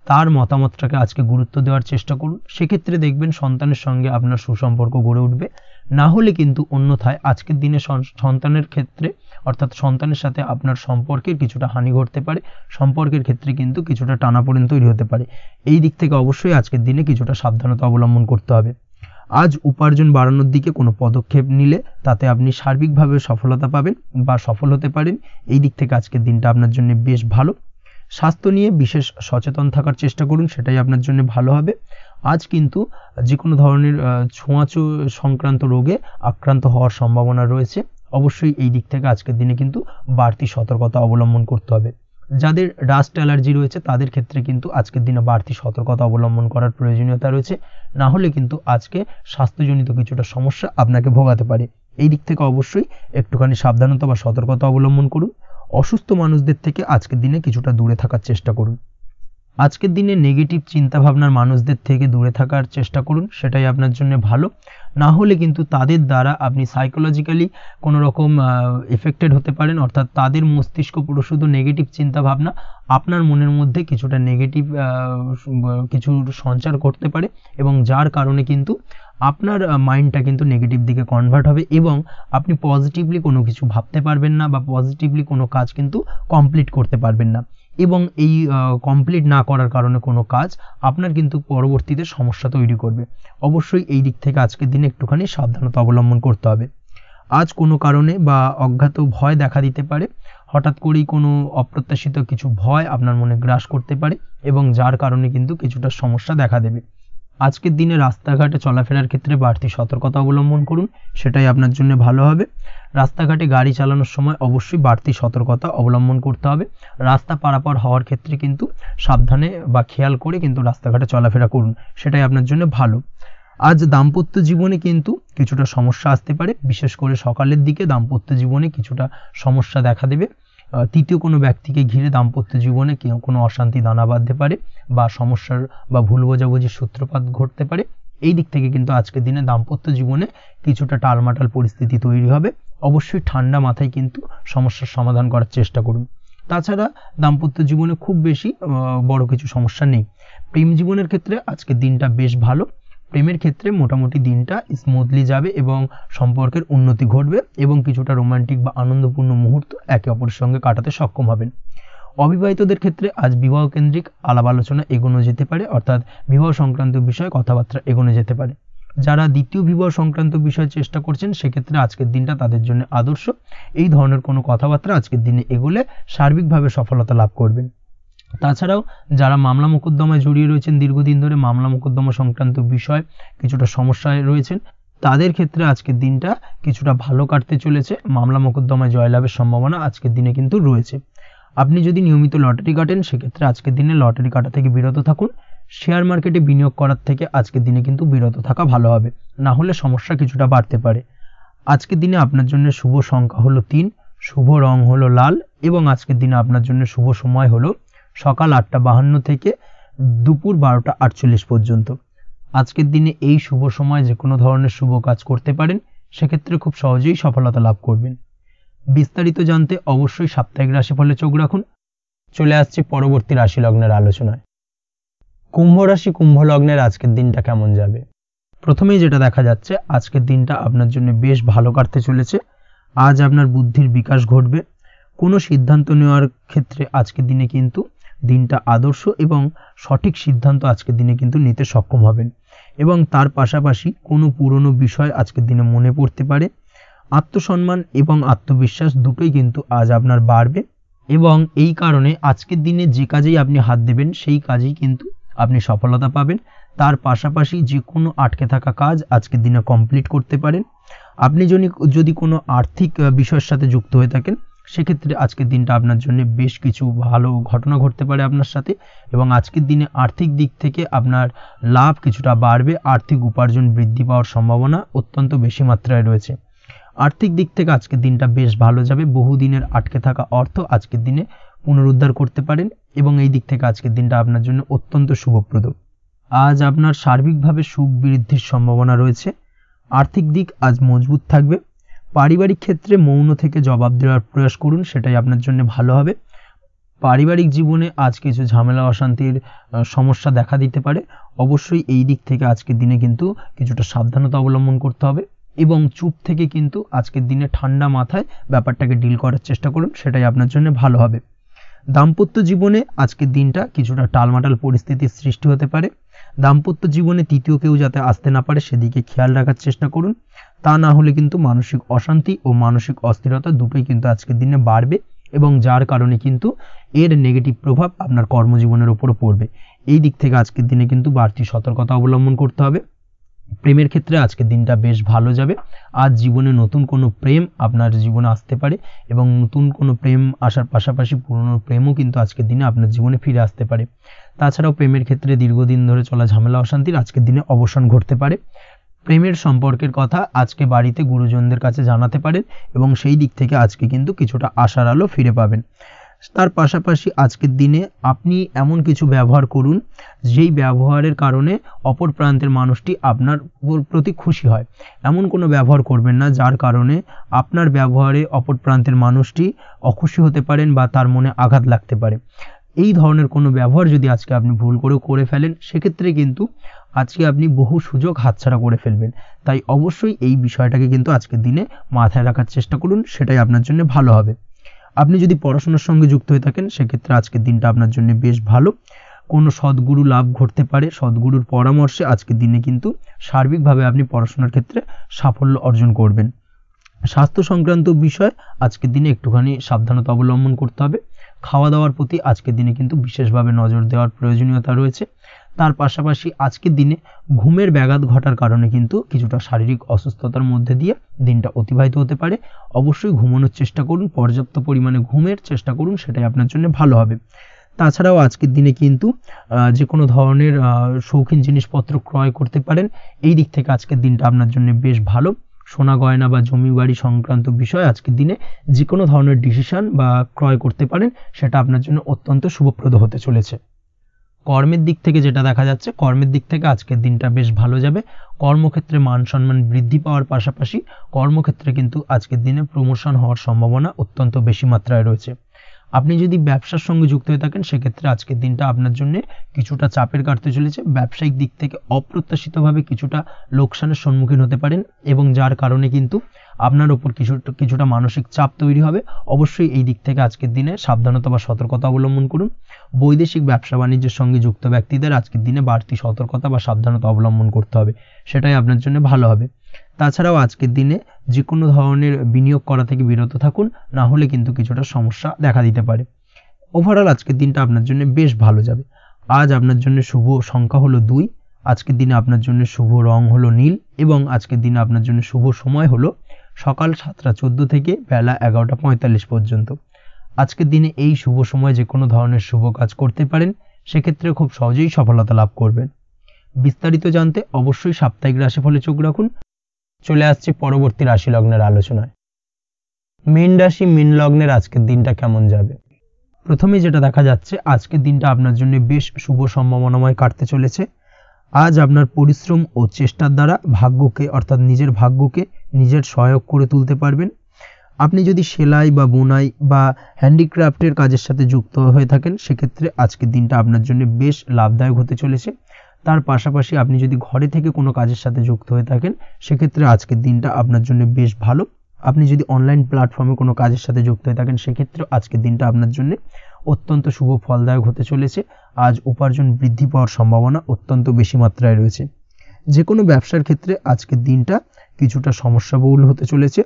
তার মতামতটাকে আজকে গুরুত্ব দেওয়ার চেষ্টা করুন। সেক্ষেত্রে দেখবেন সন্তানের সঙ্গে আপনার সুসম্পর্ক গড়ে উঠবে। না হলে কিন্তু অন্যথায় আজকের দিনে সন্তানের ক্ষেত্রে অর্থাৎ সন্তানের সাথে আপনার সম্পর্কের কিছুটা হানি ঘটতে পারে, সম্পর্কের ক্ষেত্রে কিন্তু কিছুটা টানাপোড়েন তৈরি হতে পারে। এই দিক থেকে অবশ্যই আজকের দিনে কিছুটা সাবধানতা অবলম্বন করতে হবে। আজ উপার্জন বাড়ানোর দিকে কোনো পদক্ষেপ নিলে তাতে আপনি সার্বিকভাবে সফলতা পাবেন বা সফল হতে পারেন। এই দিক থেকে আজকের দিনটা আপনার জন্য বেশ ভালো। স্বাস্থ্য নিয়ে বিশেষ সচেতন থাকার চেষ্টা করুন, সেটাই আপনার জন্য ভালো হবে। আজ কিন্তু যে কোনো ধরনের ছোঁয়াচে সংক্রান্ত রোগে আক্রান্ত হওয়ার সম্ভাবনা রয়েছে। অবশ্যই এই দিক থেকে আজকের দিনে কিন্তু বাড়তি সতর্কতা অবলম্বন করতে হবে। যাদের ডাস্ট অ্যালার্জি রয়েছে তাদের ক্ষেত্রে কিন্তু আজকের দিনে বাড়তি সতর্কতা অবলম্বন করার প্রয়োজনীয়তা রয়েছে, না হলে কিন্তু আজকে স্বাস্থ্যজনিত কিছুটা সমস্যা আপনাকে ভোগাতে পারে। এই দিক থেকে অবশ্যই একটুখানি সাবধানতা বা সতর্কতা অবলম্বন করুন। অসুস্থ মানুষদের থেকে আজকের দিনে কিছুটা দূরে থাকার চেষ্টা করুন। আজকের দিনে নেগেটিভ চিন্তাভাবনার মানুষদের থেকে দূরে থাকার চেষ্টা করুন, সেটাই আপনার জন্য ভালো। না হলে কিন্তু তাদের দ্বারা আপনি সাইকোলজিক্যালি কোনো রকম এফেক্টেড হতে পারেন, অর্থাৎ তাদের মস্তিষ্ক পুরো শুধু নেগেটিভ চিন্তাভাবনা আপনার মনের মধ্যে কিছুটা নেগেটিভ কিছু সঞ্চার করতে পারে এবং যার কারণে কিন্তু আপনার মাইন্ডটা কিন্তু নেগেটিভ দিকে কনভার্ট হবে এবং আপনি পজিটিভলি কোনো কিছু ভাবতে পারবেন না বা পজিটিভলি কোনো কাজ কিন্তু কমপ্লিট করতে পারবেন না এবং এই কমপ্লিট না করার কারণে কোনো কাজ আপনার কিন্তু পরবর্তীতে সমস্যা তৈরি করবে। অবশ্যই এই দিক থেকে আজকের দিনে একটুখানি সাবধানতা অবলম্বন করতে হবে। আজ কোনো কারণে বা অজ্ঞাত ভয় দেখা দিতে পারে, হঠাৎ করেই কোনো অপ্রত্যাশিত কিছু ভয় আপনার মনে গ্রাস করতে পারে এবং যার কারণে কিন্তু কিছুটা সমস্যা দেখা দেবে। আজকের দিনে রাস্তাঘাটে চলাফেরার ক্ষেত্রে বাড়তি সতর্কতা অবলম্বন করুন, সেটাই আপনার জন্য ভালো হবে। রাস্তাঘাটে গাড়ি চালানোর সময় অবশ্যই বাড়তি সতর্কতা অবলম্বন করতে হবে। রাস্তা পারাপার হওয়ার ক্ষেত্রে কিন্তু সাবধানে বা খেয়াল করে কিন্তু রাস্তাঘাটে চলাফেরা করুন, সেটাই আপনার জন্য ভালো। আজ দাম্পত্য জীবনে কিন্তু কিছুটা সমস্যা আসতে পারে, বিশেষ করে সকালের দিকে দাম্পত্য জীবনে কিছুটা সমস্যা দেখা দেবে। তৃতীয় কোনো ব্যক্তিকে ঘিরে দাম্পত্য জীবনে কোনো অশান্তি দানা বাঁধতে পারে বা সমস্যার বা ভুল বোঝাবুঝির সূত্রপাত ঘটতে পারে। এই দিক থেকে কিন্তু আজকের দিনে দাম্পত্য জীবনে কিছুটা টালমাটাল পরিস্থিতি তৈরি হবে। অবশ্যই ঠান্ডা মাথায় কিন্তু সমস্যার সমাধান করার চেষ্টা করুন। তাছাড়া দাম্পত্য জীবনে খুব বেশি বড় কিছু সমস্যা নেই। প্রেম জীবনের ক্ষেত্রে আজকের দিনটা বেশ ভালো। প্রেমের ক্ষেত্রে মোটামুটি দিনটা স্মুথলি যাবে এবং সম্পর্কের উন্নতি ঘটবে এবং কিছুটা রোমান্টিক বা আনন্দপূর্ণ মুহূর্ত একে অপরের সঙ্গে কাটাতে সক্ষম হবেন। অবিবাহিতদের ক্ষেত্রে আজ বিবাহ কেন্দ্রিক আলাপ আলোচনা এগোনো যেতে পারে, অর্থাৎ বিবাহ সংক্রান্ত বিষয়ে কথাবার্তা এগোনো যেতে পারে। যারা দ্বিতীয় বিবাহ সংক্রান্ত বিষয়ে চেষ্টা করছেন সেক্ষেত্রে আজকের দিনটা তাদের জন্য আদর্শ। এই ধরনের কোনো কথাবার্তা আজকের দিনে এগোলে সার্বিকভাবে সফলতা লাভ করবেন। তাছাড়াও যারা মামলা মোকদ্দমায় জড়িয়ে রয়েছেন, দীর্ঘদিন ধরে মামলা মোকদ্দমা সংক্রান্ত বিষয় কিছুটা সমস্যায় রয়েছেন, তাদের ক্ষেত্রে আজকের দিনটা কিছুটা ভালো কাটতে চলেছে। মামলা মোকদ্দমায় জয়লাভের সম্ভাবনা আজকের দিনে কিন্তু রয়েছে। আপনি যদি নিয়মিত লটারি কাটেন সেক্ষেত্রে আজকের দিনে লটারি কাটা থেকে বিরত থাকুন। শেয়ার মার্কেটে বিনিয়োগ করার থেকে আজকের দিনে কিন্তু বিরত থাকা ভালো হবে, না হলে সমস্যা কিছুটা বাড়তে পারে। আজকের দিনে আপনার জন্য শুভ সংখ্যা হলো 3, শুভ রং হলো লাল এবং আজকের দিনে আপনার জন্য শুভ সময় হলো সকাল 8:52 থেকে দুপুর 12:48 পর্যন্ত। আজকের দিনে এই শুভ সময় যে কোনো ধরনের শুভ কাজ করতে পারেন, সেক্ষেত্রে খুব সহজেই সফলতা লাভ করবেন। বিস্তারিত জানতে অবশ্যই সাপ্তাহিক রাশিফলে চোখ রাখুন। চলে আসছি পরবর্তী রাশি লগ্নের আলোচনায়। কুম্ভ রাশি, কুম্ভ লগ্নের আজকের দিনটা কেমন যাবে? প্রথমেই যেটা দেখা যাচ্ছে, আজকের দিনটা আপনার জন্য বেশ ভালো কাটতে চলেছে। আজ আপনার বুদ্ধির বিকাশ ঘটবে। কোনো সিদ্ধান্ত নেওয়ার ক্ষেত্রে আজকের দিনে কিন্তু দিনটা আদর্শ এবং সঠিক সিদ্ধান্ত আজকের দিনে কিন্তু নিতে সক্ষম হবেন এবং তার পাশাপাশি কোনো পুরনো বিষয় আজকের দিনে মনে পড়তে পারে। আত্মসম্মান এবং আত্মবিশ্বাস দুটোই কিন্তু আজ আপনার বাড়বে এবং এই কারণে আজকের দিনে যে কাজেই আপনি হাত দেবেন সেই কাজেই কিন্তু আপনি সফলতা পাবেন। তার পাশাপাশি যে কোনো আটকে থাকা কাজ আজকের দিনে কমপ্লিট করতে পারেন। আপনি যদি কোনো আর্থিক বিষয়ের সাথে যুক্ত হয়ে থাকেন সেক্ষেত্রে আজকের দিনটা আপনার জন্য বেশ কিছু ভালো ঘটনা ঘটতে পারে আপনার সাথে এবং আজকের দিনে আর্থিক দিক থেকে আপনার লাভ কিছুটা বাড়বে। আর্থিক উপার্জন বৃদ্ধি পাওয়ার সম্ভাবনা অত্যন্ত বেশি মাত্রায় রয়েছে। আর্থিক দিক থেকে আজকের দিনটা বেশ ভালো যাবে। বহুদিনের আটকে থাকা অর্থ আজকের দিনে পুনরুদ্ধার করতে পারেন এবং এই দিক থেকে আজকের দিনটা আপনার জন্য অত্যন্ত শুভপ্রদ। আজ আপনার সার্বিকভাবে সুখ বৃদ্ধির সম্ভাবনা রয়েছে। আর্থিক দিক আজ মজবুত থাকবে। পারিবারিক ক্ষেত্রে মৌন থেকে জবাব দেওয়ার প্রয়াস করুন, সেটাই আপনার জন্য ভালো হবে। পারিবারিক জীবনে আজ কিছু ঝামেলা অশান্তির সমস্যা দেখা দিতে পারে। অবশ্যই এই দিক থেকে আজকের দিনে কিন্তু কিছুটা সাবধানতা অবলম্বন করতে হবে এবং চুপ থেকে কিন্তু আজকের দিনে ঠান্ডা মাথায় ব্যাপারটাকে ডিল করার চেষ্টা করুন, সেটাই আপনার জন্য ভালো হবে। দাম্পত্য জীবনে আজকের দিনটা কিছুটা টালমাটাল পরিস্থিতির সৃষ্টি হতে পারে। দাম্পত্য জীবনে তৃতীয় কেউ যাতে আসতে না পারে সেদিকে খেয়াল রাখার চেষ্টা করুন, তা না হলে কিন্তু মানসিক অশান্তি ও মানসিক অস্থিরতা দুটোই কিন্তু আজকের দিনে বাড়বে এবং যার কারণে কিন্তু এর নেগেটিভ প্রভাব আপনার কর্মজীবনের উপর পড়বে। এই দিক থেকে আজকের দিনে কিন্তু বাড়তি সতর্কতা অবলম্বন করতে হবে। প্রেমের ক্ষেত্রে আজকের দিনটা বেশ ভালো যাবে। আজ জীবনে নতুন কোনো প্রেম আপনার জীবনে আসতে পারে এবং নতুন কোনো প্রেম আসার পাশাপাশি পুরনো প্রেমও কিন্তু আজকের দিনে আপনার জীবনে ফিরে আসতে পারে। তাছাড়াও প্রেমের ক্ষেত্রে দীর্ঘদিন ধরে চলা ঝামেলা অশান্তির আজকের দিনে অবসান ঘটতে পারে। প্রেমের সম্পর্কের কথা আজকে বাড়িতে গুরুজনদের কাছে জানাতে পারেন এবং সেই দিক থেকে আজকে কিন্তু কিছুটা আশার আলো ফিরে পাবেন। তার পাশাপাশি আজকের দিনে আপনি এমন কিছু ব্যবহার করুন যেই ব্যবহারের কারণে অপর প্রান্তের মানুষটি আপনার প্রতি খুশি হয়। এমন কোনো ব্যবহার করবেন না যার কারণে আপনার ব্যবহারে অপর প্রান্তের মানুষটি অখুশি হতে পারেন বা তার মনে আঘাত লাগতে পারে। এই ধরনের কোনো ব্যবহার যদি আজকে আপনি ভুল করে ফেলেন সেক্ষেত্রে কিন্তু আজকে আপনি বহু সুযোগ হাতছাড়া করে ফেলবেন। তাই অবশ্যই এই বিষয়টাকে কিন্তু আজকের দিনে মাথায় রাখার চেষ্টা করুন, সেটাই আপনার জন্য ভালো হবে। আপনি যদি পড়াশোনার সঙ্গে যুক্ত হয়ে থাকেন সেক্ষেত্রে আজকের দিনটা আপনার জন্য বেশ ভালো। কোনো সদ্গুরু লাভ ঘটতে পারে। সদ্গুরুর পরামর্শে আজকের দিনে কিন্তু সার্বিকভাবে আপনি পড়াশোনার ক্ষেত্রে সাফল্য অর্জন করবেন। স্বাস্থ্য সংক্রান্ত বিষয় আজকের দিনে একটুখানি সাবধানতা অবলম্বন করতে হবে। খাওয়া দাওয়ার প্রতি আজকের দিনে কিন্তু বিশেষভাবে নজর দেওয়ার প্রয়োজনীয়তা রয়েছে। তার পাশাপাশি আজকের দিনে ঘুমের ব্যাঘাত ঘটার কারণে কিন্তু কিছুটা শারীরিক অসুস্থতার মধ্যে দিয়ে দিনটা অতিবাহিত হতে পারে। অবশ্যই ঘুমানোর চেষ্টা করুন, পর্যাপ্ত পরিমাণে ঘুমের চেষ্টা করুন, সেটাই আপনার জন্য ভালো হবে। তাছাড়াও আজকের দিনে কিন্তু যে কোনো ধরনের শৌখিন জিনিসপত্র ক্রয় করতে পারেন। এই দিক থেকে আজকের দিনটা আপনার জন্য বেশ ভালো। সোনা গয়না বা জমি বাড়ি সংক্রান্ত বিষয় আজকের দিনে যে কোনো ধরনের ডিসিশন বা ক্রয় করতে পারেন, সেটা আপনার জন্য অত্যন্ত শুভপ্রদ হতে চলেছে। কর্মের দিক থেকে যেটা দেখা যাচ্ছে, কর্মের দিক থেকে আজকের দিনটা বেশ ভালো যাবে। কর্মক্ষেত্রে মান সম্মান বৃদ্ধি পাওয়ার পাশাপাশি কর্মক্ষেত্রে কিন্তু আজকের দিনে প্রমোশন হওয়ার সম্ভাবনা অত্যন্ত বেশি মাত্রায় রয়েছে। আপনি যদি ব্যবসার সঙ্গে যুক্ত হয়ে থাকেন, সেক্ষেত্রে আজকের দিনটা আপনার জন্য কিছুটা চাপের কাটতে চলেছে। ব্যবসায়িক দিক থেকে অপ্রত্যাশিতভাবে কিছুটা লোকসানের সম্মুখীন হতে পারেন এবং যার কারণে কিন্তু আপনার উপর কিছুটা মানসিক চাপ তৈরি হবে। অবশ্যই এই দিক থেকে আজকের দিনে সাবধানতা বা সতর্কতা অবলম্বন করুন। বৈদেশিক ব্যবসা বাণিজ্যের সঙ্গে যুক্ত ব্যক্তিদের আজকের দিনে বাড়তি সতর্কতা বা সাবধানতা অবলম্বন করতে হবে, সেটাই আপনার জন্য ভালো হবে। তাছাড়াও আজকের দিনে যে কোনো ধরনের বিনিয়োগ করা থেকে বিরত থাকুন, না হলে কিন্তু কিছুটা সমস্যা দেখা দিতে পারে। ওভারঅল আজকের দিনটা আপনার জন্য বেশ ভালো যাবে। আজ আপনার জন্য শুভ সংখ্যা হলো 2। আজকের দিনে আপনার জন্য শুভ রং হলো নীল এবং আজকের দিনে আপনার জন্য শুভ সময় হলো সকাল 7:14 থেকে বেলা 11:45 পর্যন্ত। আজকের দিনে এই শুভ সময় যে কোনো ধরনের শুভ কাজ করতে পারেন, সেক্ষেত্রে খুব সহজেই সফলতা লাভ করবেন। বিস্তারিত জানতে অবশ্যই সাপ্তাহিক রাশিফলে চোখ রাখুন। চলে আসছে পরবর্তী রাশি লগ্নের আলোচনায়। মীন রাশি, মীন লগ্নের আজকের দিনটা কেমন যাবে? প্রথমে যেটা দেখা যাচ্ছে, আজকের দিনটা আপনার জন্য বেশ শুভ সম্ভাবনাময় কাটতে চলেছে। আজ আপনার পরিশ্রম ও চেষ্টার দ্বারা ভাগ্যকে, অর্থাৎ নিজের ভাগ্যকে নিজের সহায়ক করে তুলতে পারবেন। আপনি যদি সেলাই বা বোনাই বা হ্যান্ডিক্রাফটের কাজের সাথে যুক্ত হয়ে থাকেন, সেক্ষেত্রে আজকের দিনটা আপনার জন্য বেশ লাভদায়ক হতে চলেছে। তার পাশাপাশি আপনি যদি ঘরে থেকে কোনো কাজের সাথে যুক্ত হয়ে থাকেন, সেক্ষেত্রে আজকের দিনটা আপনার জন্য বেশ ভালো। আপনি যদি অনলাইন প্ল্যাটফর্মে কোনো কাজের সাথে যুক্ত হয়ে থাকেন, সেক্ষেত্রে আজকের দিনটা আপনার জন্য অত্যন্ত শুভ ফলদায়ক হতে চলেছে। আজ উপার্জন বৃদ্ধি পাওয়ার সম্ভাবনা অত্যন্ত বেশি মাত্রায় রয়েছে। যে কোনো ব্যবসার ক্ষেত্রে আজকের দিনটা কিছুটা সমস্যাবহুল হতে চলেছে।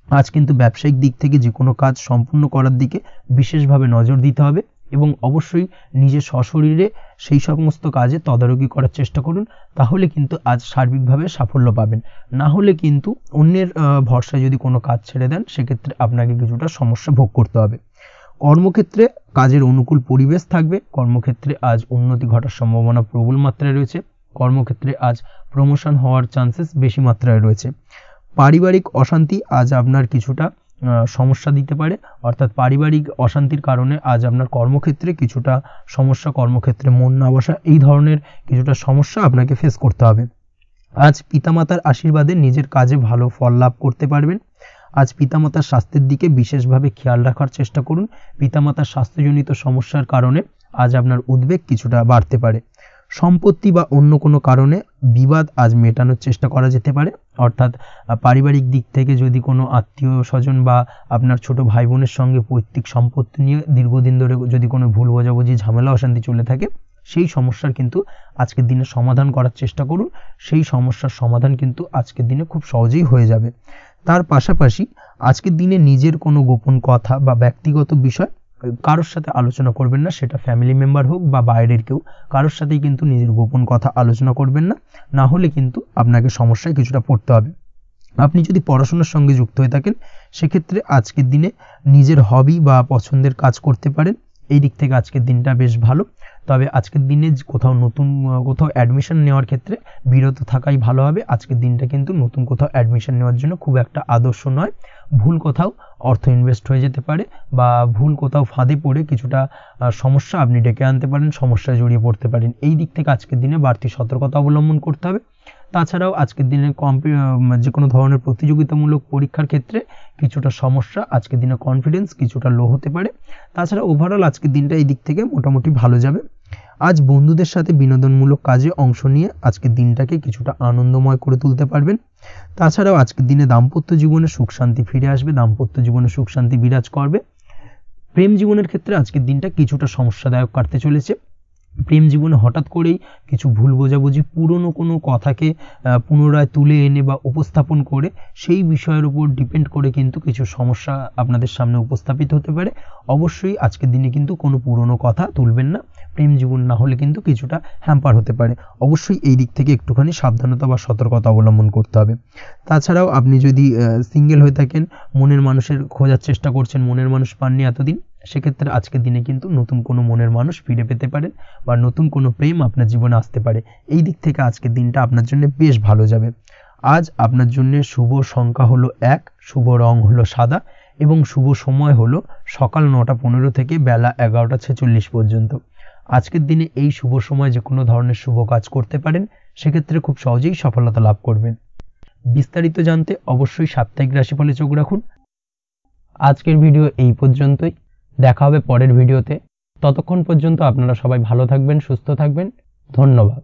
আজ কিন্তু ব্যবসায়িক দিক থেকে যে কোনো কাজ সম্পূর্ণ করার দিকে বিশেষভাবে নজর দিতে হবে এবং অবশ্যই নিজের সশরীরে সেই সমস্ত কাজে তদারকি করার চেষ্টা করুন, তাহলে কিন্তু আজ সার্বিকভাবে সাফল্য পাবেন। না হলে কিন্তু অন্যের ভরসায় যদি কোনো কাজ ছেড়ে দেন, সেক্ষেত্রে আপনাকে কিছুটা সমস্যা ভোগ করতে হবে। কর্মক্ষেত্রে কাজের অনুকূল পরিবেশ থাকবে। কর্মক্ষেত্রে আজ উন্নতি ঘটার সম্ভাবনা প্রবল মাত্রায় রয়েছে। কর্মক্ষেত্রে আজ প্রমোশন হওয়ার চান্সেস বেশি মাত্রায় রয়েছে। পারিবারিক অশান্তি আজ আপনার কিছুটা সমস্যা দিতে পারে, অর্থাৎ পারিবারিক অশান্তির কারণে আজ আপনার কর্মক্ষেত্রে কিছুটা সমস্যা, কর্মক্ষেত্রে মন না বসা, এই ধরনের কিছুটা সমস্যা আপনাকে ফেস করতে হবে। আজ পিতামাতার আশীর্বাদে নিজের কাজে ভালো ফল লাভ করতে পারবেন। আজ পিতামাতার স্বাস্থ্যের দিকে বিশেষভাবে খেয়াল রাখার চেষ্টা করুন। পিতামাতার স্বাস্থ্যজনিত সমস্যার কারণে আজ আপনার উদ্বেগ কিছুটা বাড়তে পারে। সম্পত্তি বা অন্য কোনো কারণে বিবাদ আজ মেটানোর চেষ্টা করা যেতে পারে, অর্থাৎ পারিবারিক দিক থেকে যদি কোনো আত্মীয় স্বজন বা আপনার ছোট ভাই বোনের সঙ্গে পৈতৃক সম্পত্তি নিয়ে দীর্ঘদিন ধরে যদি কোনো ভুল বোঝাবুঝি, ঝামেলা অশান্তি চলে থাকে, সেই সমস্যার কিন্তু আজকের দিনে সমাধান করার চেষ্টা করুন। সেই সমস্যার সমাধান কিন্তু আজকের দিনে খুব সহজেই হয়ে যাবে। তার পাশাপাশি আজকের দিনে নিজের কোনো গোপন কথা বা ব্যক্তিগত বিষয় কারোর সাথে আলোচনা করবেন না, সেটা ফ্যামিলি মেম্বার হোক বা বাইরের কেউ, কারোর সাথেই কিন্তু নিজের গোপন কথা আলোচনা করবেন না, না হলে কিন্তু আপনাকে সমস্যায় কিছুটা পড়তে হবে। আপনি যদি পড়াশোনার সঙ্গে যুক্ত হয়ে থাকেন, সেক্ষেত্রে আজকের দিনে নিজের হবি বা পছন্দের কাজ করতে পারেন। এই দিক থেকে আজকের দিনটা বেশ ভালো। তবে আজকের দিনে কোথাও অ্যাডমিশন নেওয়ার ক্ষেত্রে বিরত থাকাই ভালো হবে। আজকের দিনটা কিন্তু নতুন কোথাও অ্যাডমিশন নেওয়ার জন্য খুব একটা আদর্শ নয়। ভুল কোথাও অর্থ ইনভেস্ট হয়ে যেতে পারে বা ভুল কোথাও ফাঁদে পড়ে কিছুটা সমস্যা আপনি ডেকে আনতে পারেন, সমস্যায় জড়িয়ে পড়তে পারেন। এই দিক থেকে আজকের দিনে বাড়তি সতর্কতা অবলম্বন করতে হবে। তাছাড়াও আজকের দিনে যে কোনো ধরনের প্রতিযোগিতামূলক পরীক্ষার ক্ষেত্রে কিছুটা সমস্যা, আজকের দিনে কনফিডেন্স কিছুটা লো হতে পারে। তাছাড়া ওভারঅল আজকের দিনটা এই দিক থেকে মোটামুটি ভালো যাবে। আজ বন্ধুদের সাথে বিনোদনমূলক কাজে অংশ নিয়ে আজকের দিনটাকে কিছুটা আনন্দময় করে তুলতে পারবেন। তাছাড়াও আজকের দিনে দাম্পত্য জীবনে সুখ শান্তি ফিরে আসবে, দাম্পত্য জীবনে সুখ শান্তি বিরাজ করবে। প্রেম জীবনের ক্ষেত্রে আজকের দিনটা কিছুটা সমস্যাদায়ক কাটতে চলেছে। প্রেম জীবনে হঠাৎ করেই কিছু ভুল বোঝাবুঝি, পুরনো কোনো কথাকে পুনরায় তুলে এনে বা উপস্থাপন করে সেই বিষয়ের উপর ডিপেন্ড করে কিন্তু কিছু সমস্যা আপনাদের সামনে উপস্থাপিত হতে পারে। অবশ্যই আজকের দিনে কিন্তু কোনো পুরনো কথা তুলবেন না, প্রেম জীবন না হলে কিন্তু কিছুটা হ্যাম্পার হতে পারে। অবশ্যই এই দিক থেকে একটুখানি সাবধানতা বা সতর্কতা অবলম্বন করতে হবে। তাছাড়াও আপনি যদি সিঙ্গেল হয়ে থাকেন, মনের মানুষের খোঁজার চেষ্টা করছেন, মনের মানুষ পাননি এতদিন, সেক্ষেত্রে আজকের দিনে কিন্তু নতুন কোনো মনের মানুষ ফিরে পেতে পারেন বা নতুন কোনো প্রেম আপনার জীবনে আসতে পারে। এই দিক থেকে আজকের দিনটা আপনার জন্য বেশ ভালো যাবে। আজ আপনার জন্য শুভ সংখ্যা হলো 1, শুভ রং হলো সাদা এবং শুভ সময় হলো সকাল 9:15 থেকে বেলা 11:46 পর্যন্ত। আজকের দিনে এই শুভ সময় যে কোনো ধরনের শুভ কাজ করতে পারেন, সেক্ষেত্রে খুব সহজেই সফলতা লাভ করবেন। বিস্তারিত জানতে অবশ্যই সাপ্তাহিক রাশিফলে চোখ রাখুন। আজকের ভিডিও এই পর্যন্তই, দেখা হবে পরের ভিডিওতে। ততক্ষণ পর্যন্ত আপনারা সবাই ভালো থাকবেন, সুস্থ থাকবেন। ধন্যবাদ।